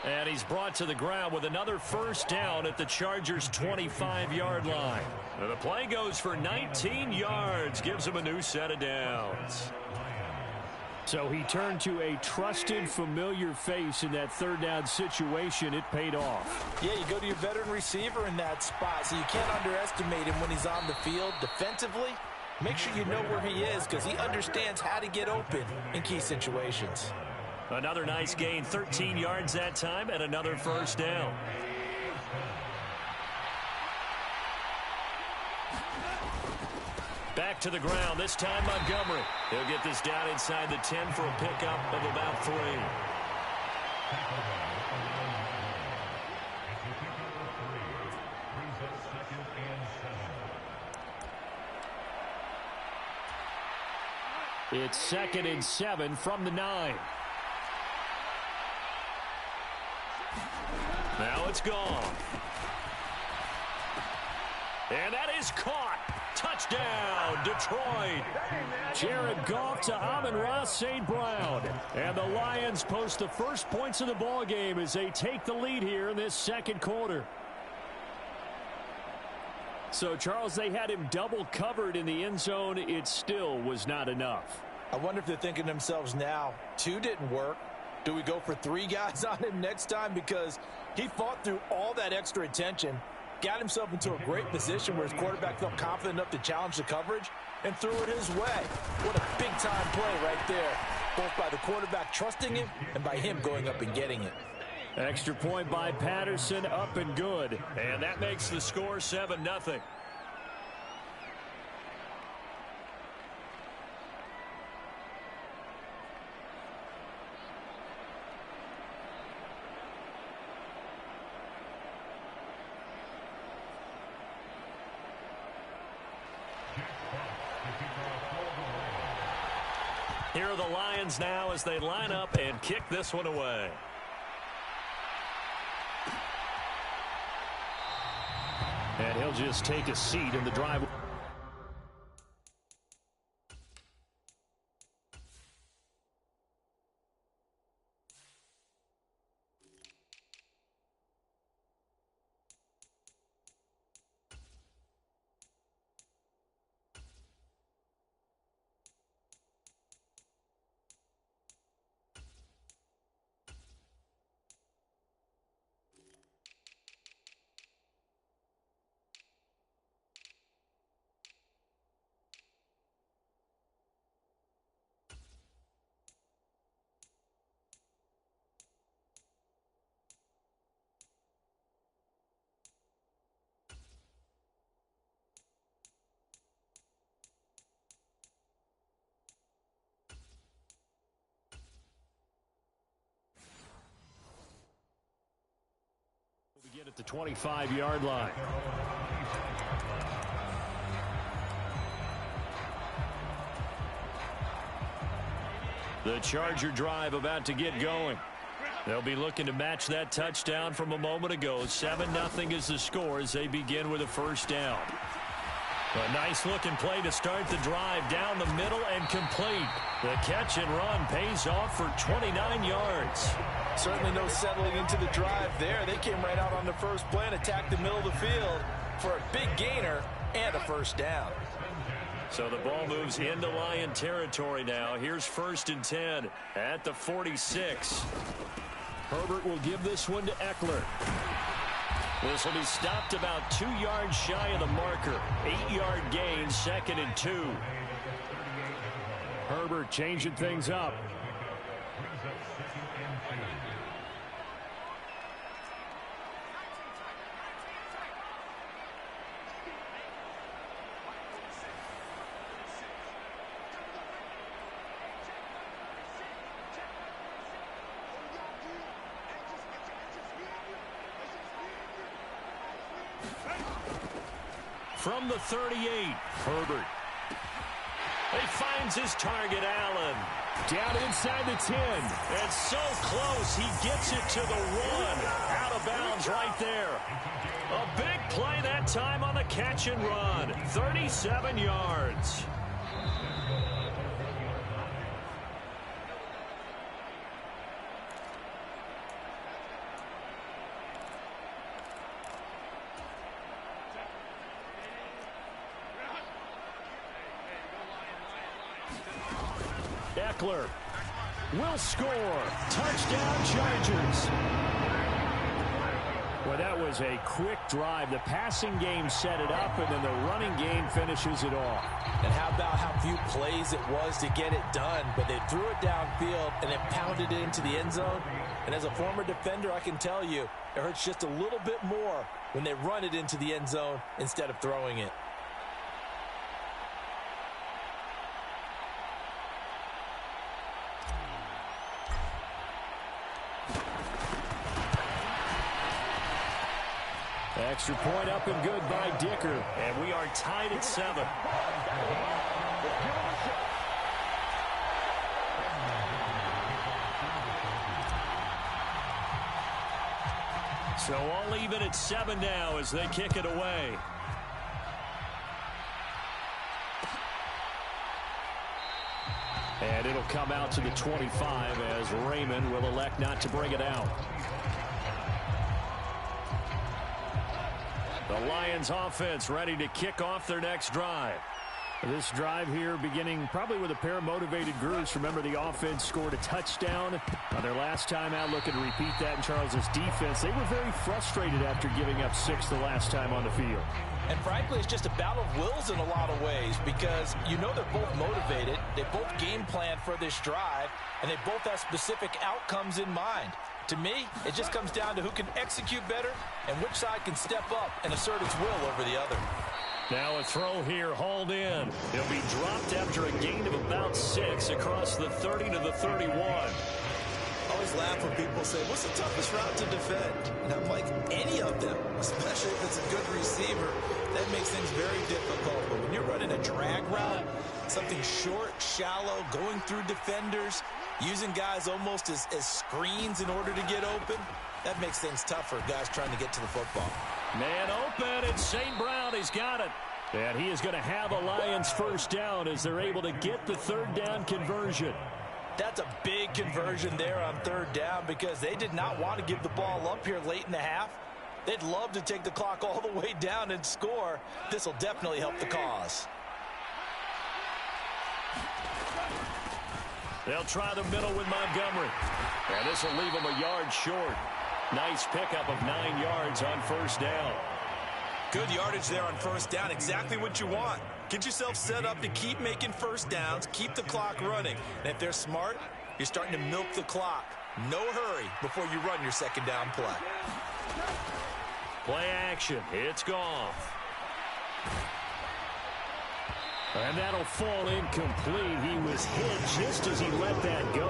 And he's brought to the ground with another first down at the Chargers' 25-yard line. And the play goes for 19 yards. Gives him a new set of downs.
So he turned to a trusted, familiar face in that third down situation. It paid off.
Yeah, you go to your veteran receiver in that spot, so you can't underestimate him when he's on the field defensively. Make sure you know where he is because he understands how to get open in key situations.
Another nice gain, 13 yards that time, and another first down. Back to the ground, this time Montgomery. He'll get this down inside the 10 for a pickup of about 3.
It's 2nd and 7 from the 9.
Now it's gone. And that is caught. Touchdown, Detroit.
Jared Goff to Amon-Ra St. Brown. And the Lions post the first points of the ball game as they take the lead here in this second quarter. So, Charles, they had him double covered in the end zone. It still was not enough.
I wonder if they're thinking to themselves now, 2 didn't work. Do we go for 3 guys on him next time? Because he fought through all that extra attention, got himself into a great position where his quarterback felt confident enough to challenge the coverage and threw it his way. What a big-time play right there, both by the quarterback trusting him and by him going up and getting it.
Extra point by Patterson, up and good.
And that makes the score 7-0. Here are the Lions now as they line up and kick this one away.
And he'll just take a seat in the drive. at the 25-yard line. The Charger drive about to get going. They'll be looking to match that touchdown from a moment ago. 7-0 is the score as they begin with a first down. A nice-looking play to start the drive down the middle and complete. The catch and run pays off for 29 yards.
Certainly no settling into the drive there. They came right out on the first play and attacked the middle of the field for a big gainer and a first down.
So the ball moves into Lion territory now. Here's 1st and 10 at the 46. Herbert will give this one to Eckler. This will be stopped about 2 yards shy of the marker. 8-yard gain, 2nd and 2. Herbert changing things up. From the 38, Herbert. He finds his target, Allen. Down inside the 10. And so close, he gets it to the 1. Out of bounds right there. A big play that time on the catch and run. 37 yards. Eckler will score. Touchdown, Chargers. Well, that was a quick drive. The passing game set it up, and then the running game finishes it off.
And how about how few plays it was to get it done, but they threw it downfield and then pounded it into the end zone. And as a former defender, I can tell you, it hurts just a little bit more when they run it into the end zone instead of throwing it.
Extra point up and good by Dicker. And we are tied at 7. So all even at 7 now as they kick it away. And it'll come out to the 25 as Raymond will elect not to bring it out. The Lions offense ready to kick off their next drive. This drive here beginning probably with a pair of motivated groups. Remember, the offense scored a touchdown on their last time out, looking to repeat that in Charles's defense. They were very frustrated after giving up 6 the last time on the field.
And frankly, it's just a battle of wills in a lot of ways because you know they're both motivated. They both game plan for this drive, and they both have specific outcomes in mind. To me, it just comes down to who can execute better and which side can step up and assert its will over the other.
Now a throw here, hauled in. He'll be dropped after a gain of about 6 across the 30 to the 31.
I always laugh when people say, what's the toughest route to defend? And I'm like, any of them, especially if it's a good receiver. That makes things very difficult. But when you're running a drag route, something short, shallow, going through defenders, using guys almost as screens in order to get open, that makes things tougher, guys trying to get to the football.
Man open, it's St. Brown. He's got it. And he is going to have a Lions first down as they're able to get the third down conversion.
That's a big conversion there on third down because they did not want to give the ball up here late in the half. They'd love to take the clock all the way down and score. This will definitely help the cause.
They'll try the middle with Montgomery. And this will leave them a yard short. Nice pickup of 9 yards on first down.
Good yardage there on first down. Exactly what you want. Get yourself set up to keep making first downs, keep the clock running. And if they're smart, you're starting to milk the clock. No hurry before you run your second down play.
Play action. It's Goff. And that'll fall incomplete. He was hit just as he let that go.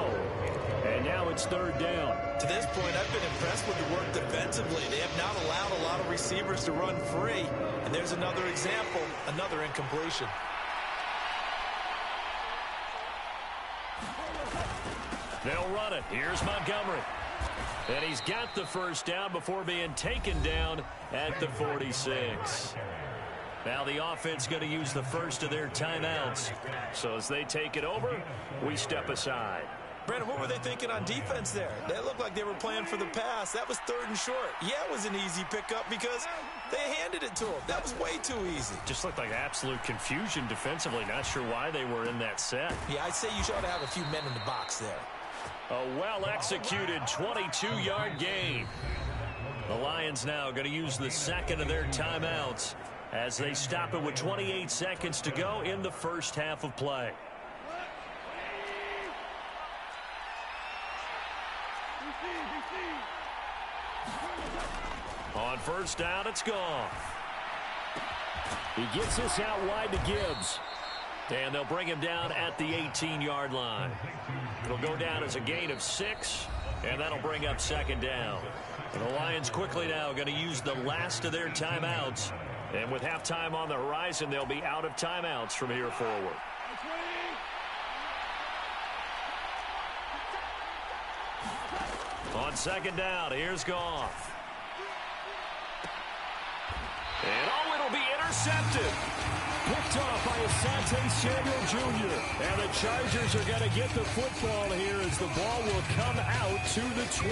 And now it's third down.
To this point, I've been impressed with the work defensively. They have not allowed a lot of receivers to run free. And there's another example, another incompletion.
They'll run it. Here's Montgomery. And he's got the first down before being taken down at the 46. Now the offense going to use the first of their timeouts. So as they take it over, we step aside.
Brandon, what were they thinking on defense there? They looked like they were playing for the pass. That was third and short. Yeah, it was an easy pickup because they handed it to them. That was way too easy.
Just looked like absolute confusion defensively. Not sure why they were in that set.
Yeah, I'd say you should have a few men in the box there.
A well-executed 22-yard gain. The Lions now going to use the second of their timeouts as they stop it with 28 seconds to go in the first half of play. On first down, it's gone. He gets this out wide to Gibbs. And they'll bring him down at the 18-yard line. It'll go down as a gain of 6, and that'll bring up second down. And the Lions quickly now going to use the last of their timeouts. And with halftime on the horizon, they'll be out of timeouts from here forward. On second down, here's Goff. And it'll be intercepted. Picked off by Asante Samuel Jr. And the Chargers are going to get the football here as the ball will come out to the 20.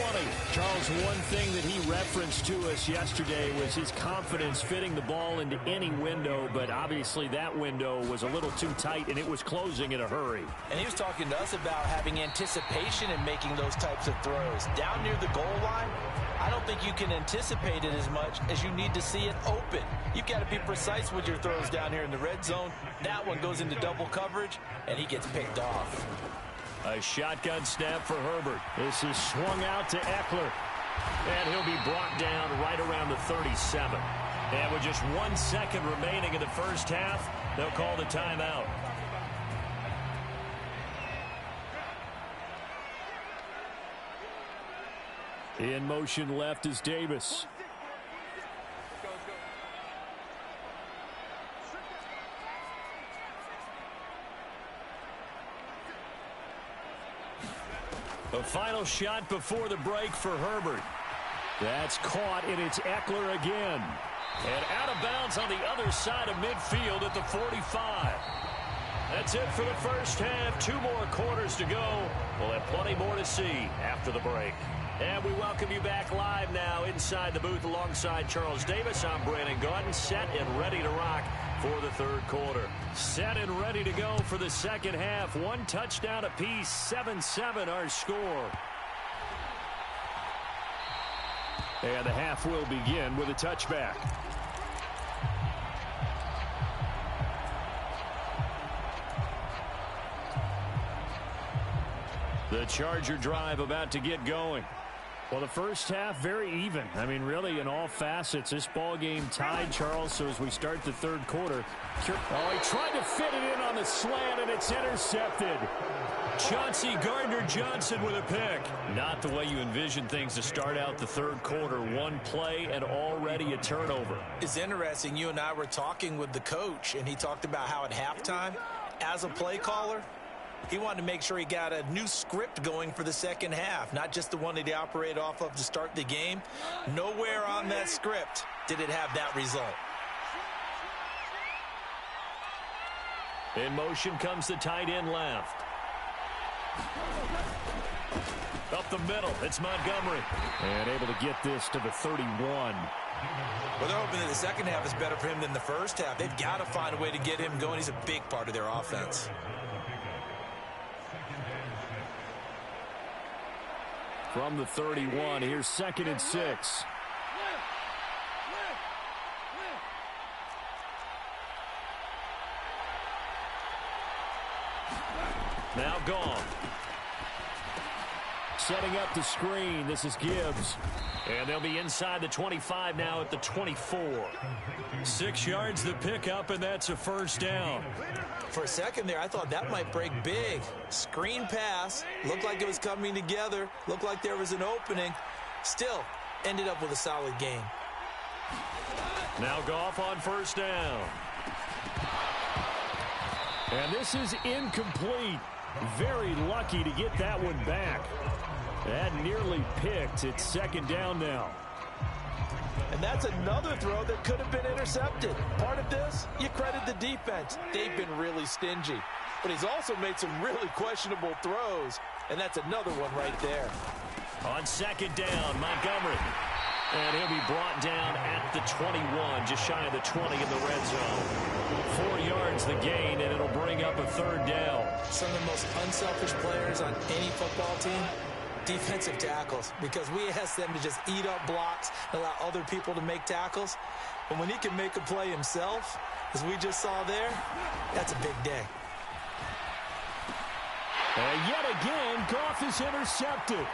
Charles, one thing that he referenced to us yesterday was his confidence fitting the ball into any window, but obviously that window was a little too tight and it was closing in a hurry.
And he was talking to us about having anticipation in making those types of throws. Down near the goal line, I don't think you can anticipate it as much as you need to see it open. You've got to be precise with your throws down here in the red zone. That one goes into double coverage, and he gets picked off.
A shotgun snap for Herbert. This is swung out to Eckler. And he'll be brought down right around the 37. And with just 1 second remaining in the first half, they'll call the timeout. In motion left is Davis. A final shot before the break for Herbert. That's caught, and it's Eckler again. And out of bounds on the other side of midfield at the 45. That's it for the first half. 2 more quarters to go. We'll have plenty more to see after the break. And we welcome you back live now inside the booth alongside Charles Davis. I'm Brandon Gaudin, set and ready to rock for the third quarter. Set and ready to go for the second half. 1 touchdown apiece, 7-7 our score. And the half will begin with a touchback. The Charger drive about to get going. Well, the first half, very even. I mean, really, in all facets, this ball game tied, Charles. So as we start the third quarter, he tried to fit it in on the slant, and it's intercepted. Chauncey Gardner-Johnson with a pick. Not the way you envision things to start out the third quarter. 1 play and already a turnover.
It's interesting. You and I were talking with the coach, and he talked about how at halftime, as a play caller, he wanted to make sure he got a new script going for the second half, not just the one that he operated off of to start the game. Nowhere on that script did it have that result.
In motion comes the tight end left. Up the middle, it's Montgomery. And able to get this to the 31.
Well, they're hoping that the second half is better for him than the first half. They've got to find a way to get him going. He's a big part of their offense.
From the 31, here's 2nd and 6. Now gone. Setting up the screen. This is Gibbs.
And they'll be inside the 25 now at the 24. 6 yards the pickup, and that's a first down.
For a second there, I thought that might break big. Screen pass. Looked like it was coming together. Looked like there was an opening. Still ended up with a solid gain.
Now Goff on first down.
And this is incomplete. Very lucky to get that one back. That nearly picked. It's second down now.
And that's another throw that could have been intercepted. Part of this, you credit the defense. They've been really stingy. But he's also made some really questionable throws. And that's another one right there.
On second down, Montgomery. And he'll be brought down at the 21, just shy of the 20 in the red zone. 4 yards the gain, and it'll bring up a third down.
Some of the most unselfish players on any football team, defensive tackles, because we ask them to just eat up blocks, allow other people to make tackles. But when he can make a play himself, as we just saw there, that's a big day.
And yet again, Goff is intercepted.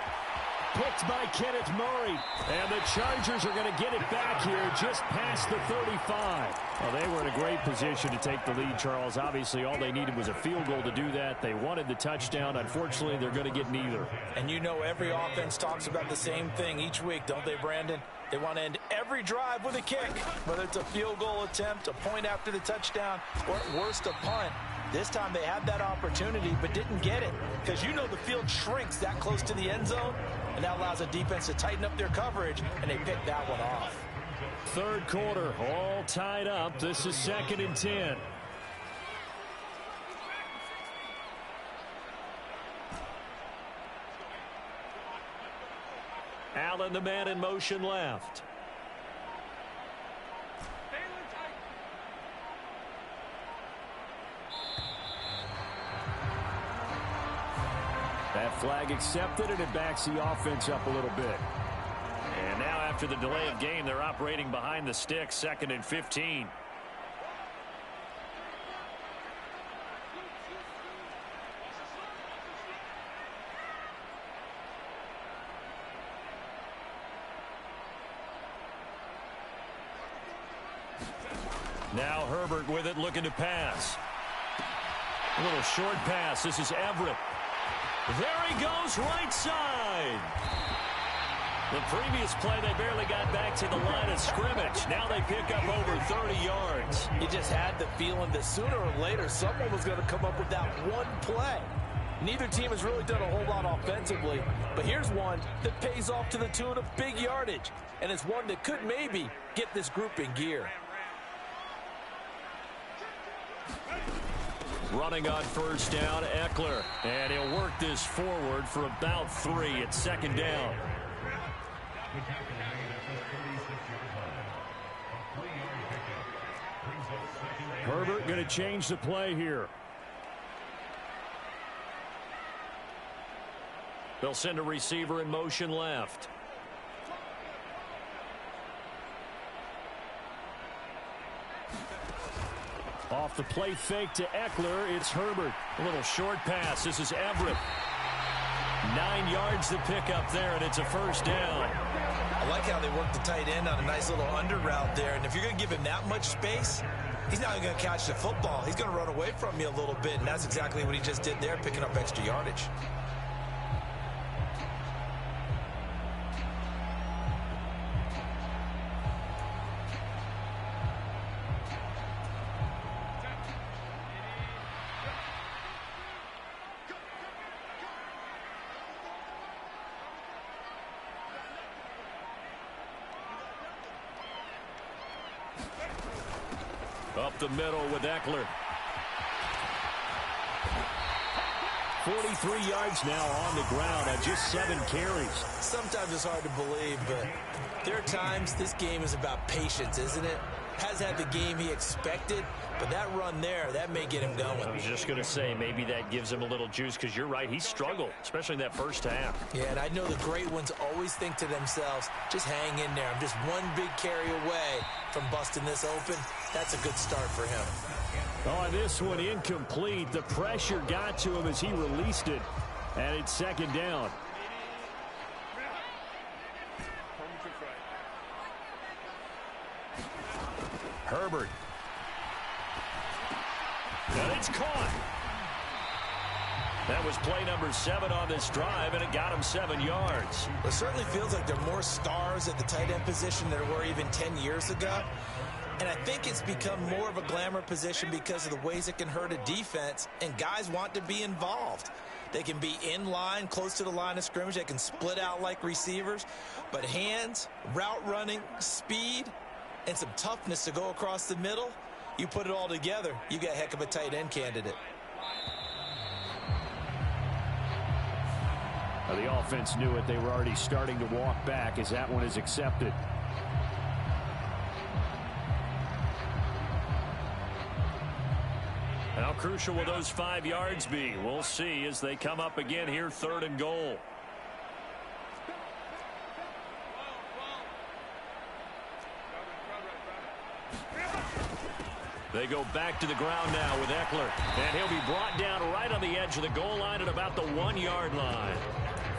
Picked by Kenneth Murray. And the Chargers are going to get it back here just past the 35. Well, they were in a great position to take the lead, Charles. Obviously, all they needed was a field goal to do that. They wanted the touchdown. Unfortunately, they're going to get neither.
And you know every offense talks about the same thing each week, don't they, Brandon? They want to end every drive with a kick, whether it's a field goal attempt, a point after the touchdown, or at worst, a punt. This time they had that opportunity but didn't get it, because you know the field shrinks that close to the end zone, and that allows the defense to tighten up their coverage, and they picked that one off.
Third quarter, all tied up. This is 2nd and 10. Allen, the man in motion left. That flag accepted, and it backs the offense up a little bit.
And now after the delay of game, they're operating behind the sticks, 2nd and 15. Now Herbert with it, looking to pass. A little short pass. This is Everett. There he goes, right side. The previous play, they barely got back to the line of scrimmage. Now they pick up over 30 yards.
You just had the feeling that sooner or later someone was going to come up with that one play. Neither team has really done a whole lot offensively, but here's one that pays off to the tune of big yardage, and it's one that could maybe get this group in gear.
Running on first down, Eckler. And he'll work this forward for about 3. It's 2nd down.
Herbert going to change the play here.
They'll send a receiver in motion left.
Off the play fake to Eckler, it's Herbert.
A little short pass. This is Everett. 9 yards to pick up there, and it's a first down.
I like how they work the tight end on a nice little under route there. And if you're going to give him that much space, he's not going to catch the football. He's going to run away from you a little bit, and that's exactly what he just did there, picking up extra yardage.
Up the middle with Eckler.
43 yards now on the ground on just 7 carries.
Sometimes it's hard to believe, but there are times this game is about patience, isn't it? Has had the game he expected, but that run there, that may get him going.
I was just going to say, maybe that gives him a little juice, because you're right, he struggled, especially in that first half.
Yeah, and I know the great ones always think to themselves, just hang in there. I'm just one big carry away from busting this open. That's a good start for him.
Oh, this one incomplete. The pressure got to him as he released it, and it's 2nd down.
Herbert. And it's caught. That was play number 7 on this drive, and it got him 7 yards.
It certainly feels like there are more stars at the tight end position than there were even 10 years ago. And I think it's become more of a glamour position because of the ways it can hurt a defense, and guys want to be involved. They can be in line, close to the line of scrimmage. They can split out like receivers. But hands, route running, speed, and some toughness to go across the middle, you put it all together, you got a heck of a tight end candidate.
Well, the offense knew it. They were already starting to walk back as that one is accepted.
How crucial will those 5 yards be? We'll see as they come up again here, 3rd and goal. They go back to the ground now with Eckler. And he'll be brought down right on the edge of the goal line at about the 1-yard line.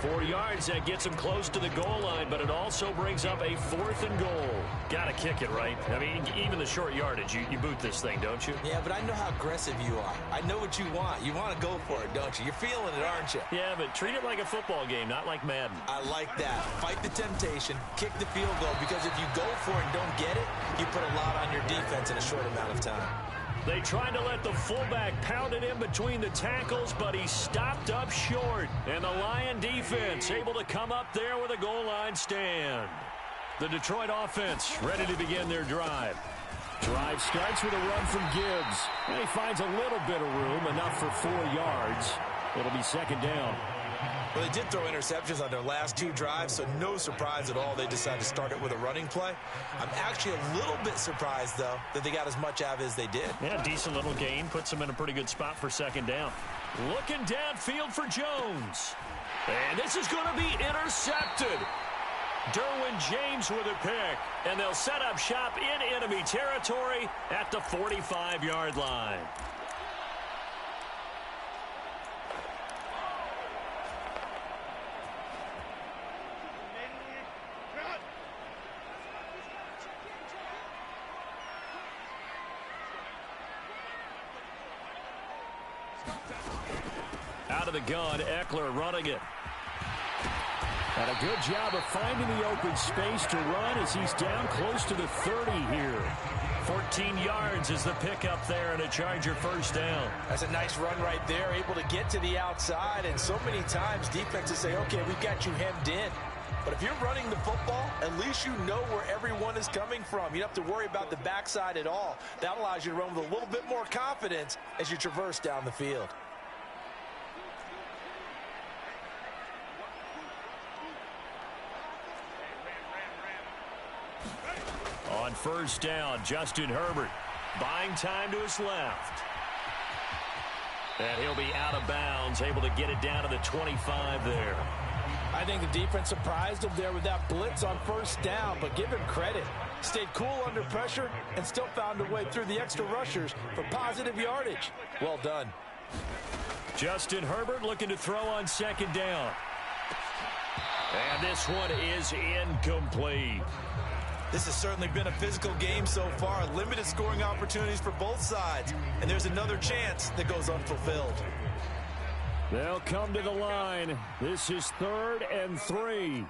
4 yards, that gets him close to the goal line, but it also brings up a 4th and goal. Got to kick it, right? I mean, even the short yardage, you boot this thing, don't you?
Yeah, but I know how aggressive you are. I know what you want. You want to go for it, don't you? You're feeling it, aren't you?
Yeah, but treat it like a football game, not like Madden.
I like that. Fight the temptation, kick the field goal, because if you go for it and don't get it, you put a lot on your defense in a short amount of time.
They tried to let the fullback pound it in between the tackles, but he stopped up short. And the Lion defense able to come up there with a goal line stand. The Detroit offense ready to begin their drive.
Drive starts with a run from Gibbs. And he finds a little bit of room, enough for 4 yards. It'll be 2nd down.
Well, they did throw interceptions on their last 2 drives, so no surprise at all they decided to start it with a running play. I'm actually a little bit surprised, though, that they got as much out of it as they did.
Yeah, decent little gain. Puts them in a pretty good spot for 2nd down. Looking downfield for Jones. And this is going to be intercepted. Derwin James with a pick. And they'll set up shop in enemy territory at the 45-yard line. Out of the gun, Eckler running it.
And a good job of finding the open space to run as he's down close to the 30 here.
14 yards is the pickup there and a Charger 1st down.
That's a nice run right there, able to get to the outside. And so many times defenses say, okay, we've got you hemmed in. But if you're running the football, at least you know where everyone is coming from. You don't have to worry about the backside at all. That allows you to run with a little bit more confidence as you traverse down the field.
On 1st down, Justin Herbert buying time to his left. And he'll be out of bounds, able to get it down to the 25 there.
I think the defense surprised him there with that blitz on 1st down, but give him credit. Stayed cool under pressure and still found a way through the extra rushers for positive yardage. Well done.
Justin Herbert looking to throw on 2nd down. And this one is incomplete.
This has certainly been a physical game so far. Limited scoring opportunities for both sides. And there's another chance that goes unfulfilled.
They'll come to the line. This is 3rd and 3.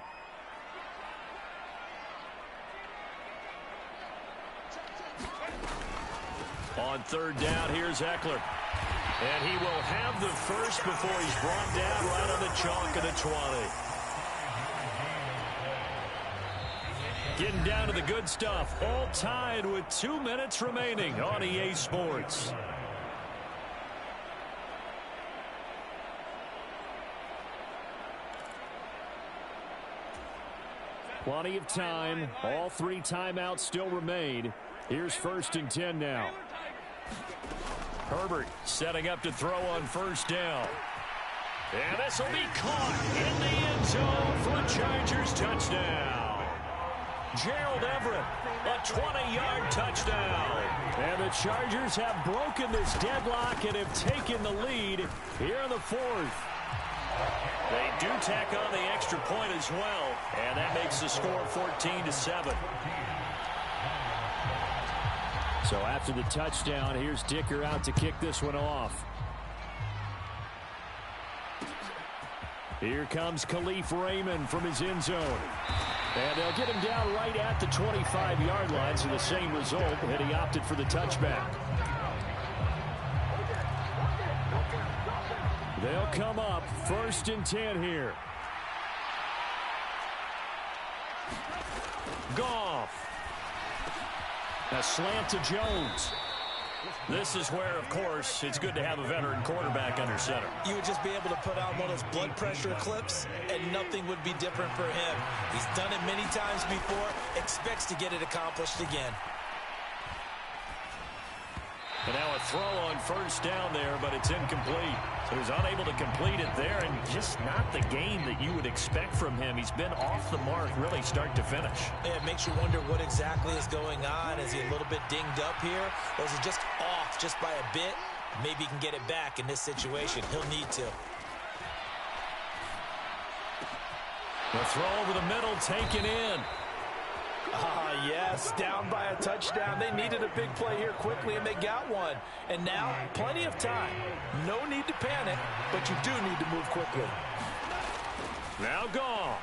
On 3rd down, here's Eckler. And he will have the first before he's brought down right on the chalk of the 20. Getting down to the good stuff. All tied with 2 minutes remaining on EA Sports.
Plenty of time. All 3 timeouts still remain. Here's 1st and 10 now.
Herbert setting up to throw on 1st down. And this will be caught in the end zone for a Chargers touchdown. Gerald Everett, a 20-yard touchdown.
And the Chargers have broken this deadlock and have taken the lead here in the 4th.
They do tack on the extra point as well, and that makes the score 14-7.
So after the touchdown, here's Dicker out to kick this one off. Here comes Khalif Raymond from his end zone. And they'll get him down right at the 25-yard line, so the same result, and he opted for the touchback. They'll come up 1st and 10 here. Goff. A slant to Jones. This is where, of course, it's good to have a veteran quarterback under center.
You would just be able to put on one of those blood pressure clips, and nothing would be different for him. He's done it many times before, expects to get it accomplished again.
And now a throw on 1st down there, but it's incomplete. So he's unable to complete it there, and just not the game that you would expect from him. He's been off the mark really start to finish.
Yeah, it makes you wonder what exactly is going on. Is he a little bit dinged up here, or is he just off just by a bit? Maybe he can get it back in this situation. He'll need to.
The throw over the middle taken in.
Yes, down by a touchdown. They needed a big play here quickly, and they got one. And now, plenty of time. No need to panic, but you do need to move quickly.
Now Goff.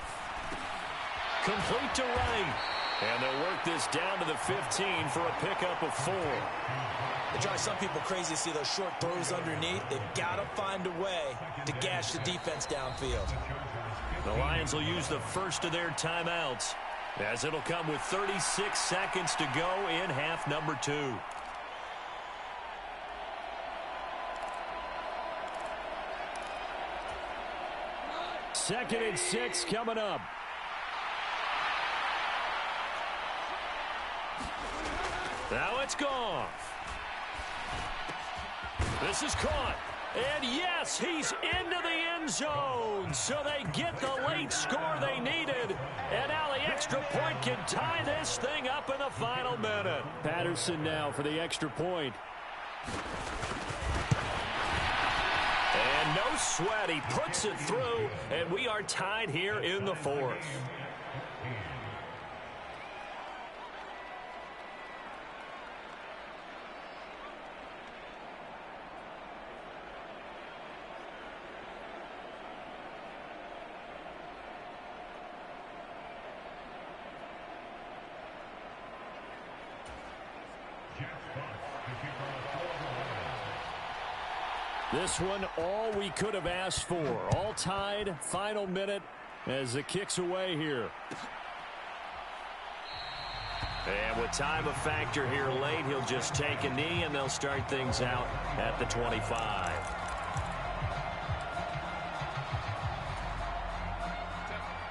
Complete to right. And they'll work this down to the 15 for a pickup of 4.
It drives some people crazy to see those short throws underneath. They've got to find a way to gash the defense downfield.
The Lions will use the first of their timeouts, as it'll come with 36 seconds to go in half number 2. Second and 6 coming up. Now it's Goff. This is caught. And yes, he's into the end zone. So they get the late score they needed. And now the extra point can tie this thing up in the final minute. Patterson now for the extra point. And no sweat. He puts it through. And we are tied here in the 4th. This one, all we could have asked for. All tied, final minute as the kick's away here. And with time a factor here late, he'll just take a knee, and they'll start things out at the 25.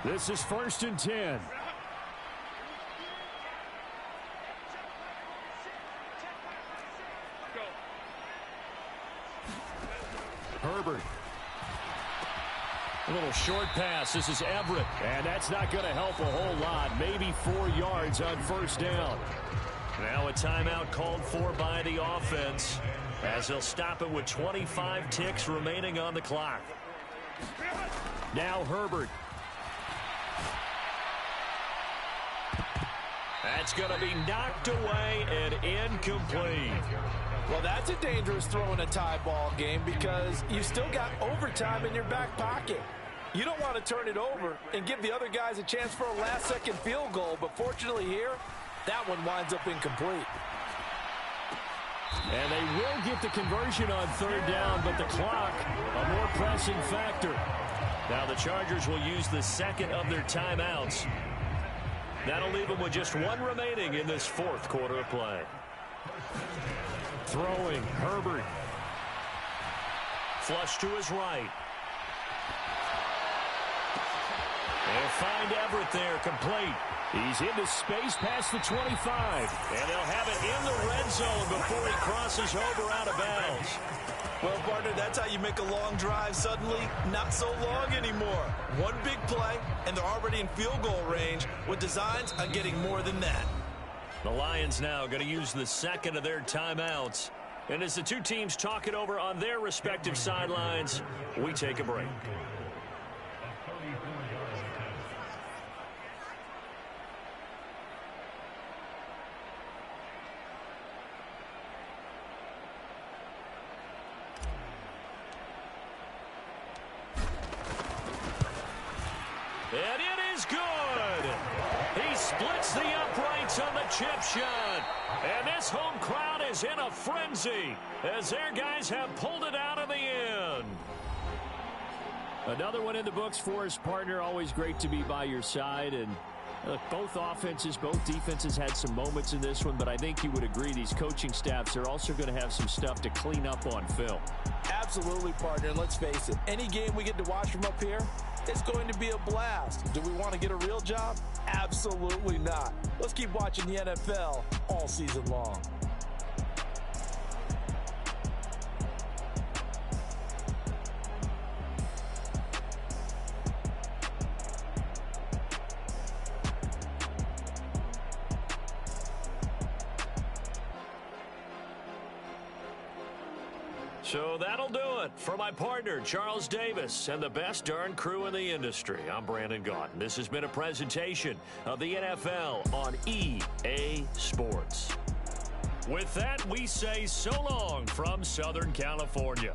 This is 1st and 10. Herbert. A little short pass. This is Everett. And that's not going to help a whole lot. Maybe 4 yards on 1st down. Now a timeout called for by the offense, as they'll stop it with 25 ticks remaining on the clock. Now Herbert. That's going to be knocked away and incomplete.
Well, that's a dangerous throw in a tie ball game, because you still got overtime in your back pocket. You don't want to turn it over and give the other guys a chance for a last-second field goal, but fortunately here, that one winds up incomplete.
And they will get the conversion on 3rd down, but the clock, a more pressing factor. Now the Chargers will use the second of their timeouts. That'll leave them with just 1 remaining in this 4th quarter of play. Throwing, Herbert. Flush to his right. They'll find Everett there, complete. He's into space past the 25. And they'll have it in the red zone before he crosses over out of bounds.
Well, partner, that's how you make a long drive suddenly not so long anymore. One big play, and they're already in field goal range with designs on getting more than that.
The Lions now going to use the second of their timeouts. And as the two teams talk it over on their respective sidelines, we take a break.
And it is good. He splits the uprights on the chip shot. And this home crowd is in a frenzy as their guys have pulled it out in the end.
Another one in the books for his partner. Always great to be by your side. And look, both offenses, both defenses had some moments in this one, but I think you would agree these coaching staffs are also going to have some stuff to clean up on film.
Absolutely, partner. And let's face it, any game we get to watch from up here, it's going to be a blast. Do we want to get a real job? Absolutely not. Let's keep watching the NFL all season long.
So that'll do it for my partner, Charles Davis, and the best darn crew in the industry. I'm Brandon Gaudin. This has been a presentation of the NFL on EA Sports. With that, we say so long from Southern California.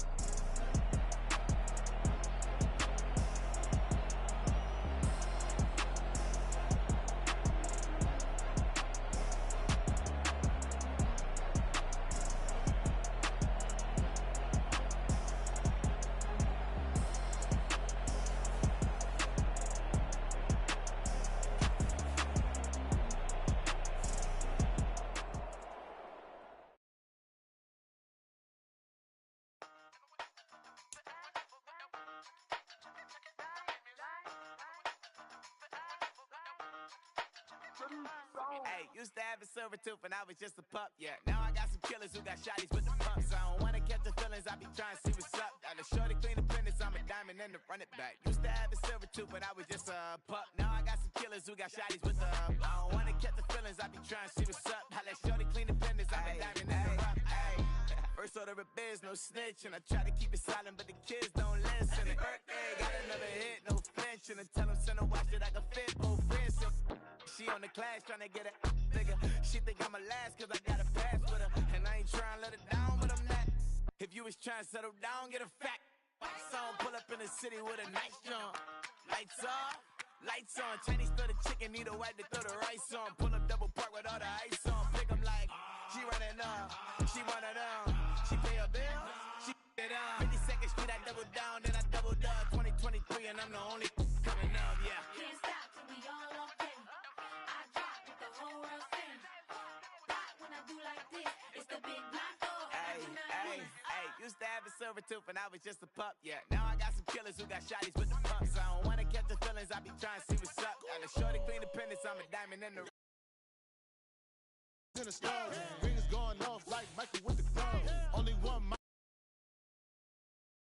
Hey, used to have a silver tooth and I was just a pup, yeah. Now I got some killers who got shotties with the pumps. I don't wanna catch the feelings, I be trying to see what's up. Got a shorty clean the penis, I'm a diamond and to run it back. Used to have a silver tooth and I was just a pup. Now I got some killers who got shotties with the I don't wanna catch the feelings, I be trying to see what's up. I let shorty clean the penis, I'm a diamond and to rough. First order of biz, no snitch, and I try to keep it silent, but the kids don't listen. And birthday, got another hit, no flinch, and I tell them send a watch that I can fit both wrists. She on the class trying to get a nigga. She think I'm a last cause I got a pass with her. And I ain't trying to let her down, but I'm not. If you was trying to settle down, get a fact. Song pull up in the city with a nice jump. Lights off, lights on. Chinese throw the chicken, need a wipe to throw the rice on. Pull up double park with all the ice on. Pick 'em like, she running up, she one of them. She pay her bill, she it up. 52nd Street, I double down, then I doubled up. 2023 and I'm the only coming up, yeah.
Can't stop till we all up in. I drop with the whole world spin. Rock when I do like this, it's the big block door.
Hey, used to have a silver tooth and I was just a pup, yeah. Now I got some killers who got shotties with the pumps. I don't wanna catch the feelings, I be trying to see what's up. Got a shorty clean the penis, I'm a diamond in the
in the stars. Rings going off like Michael with the club. Only one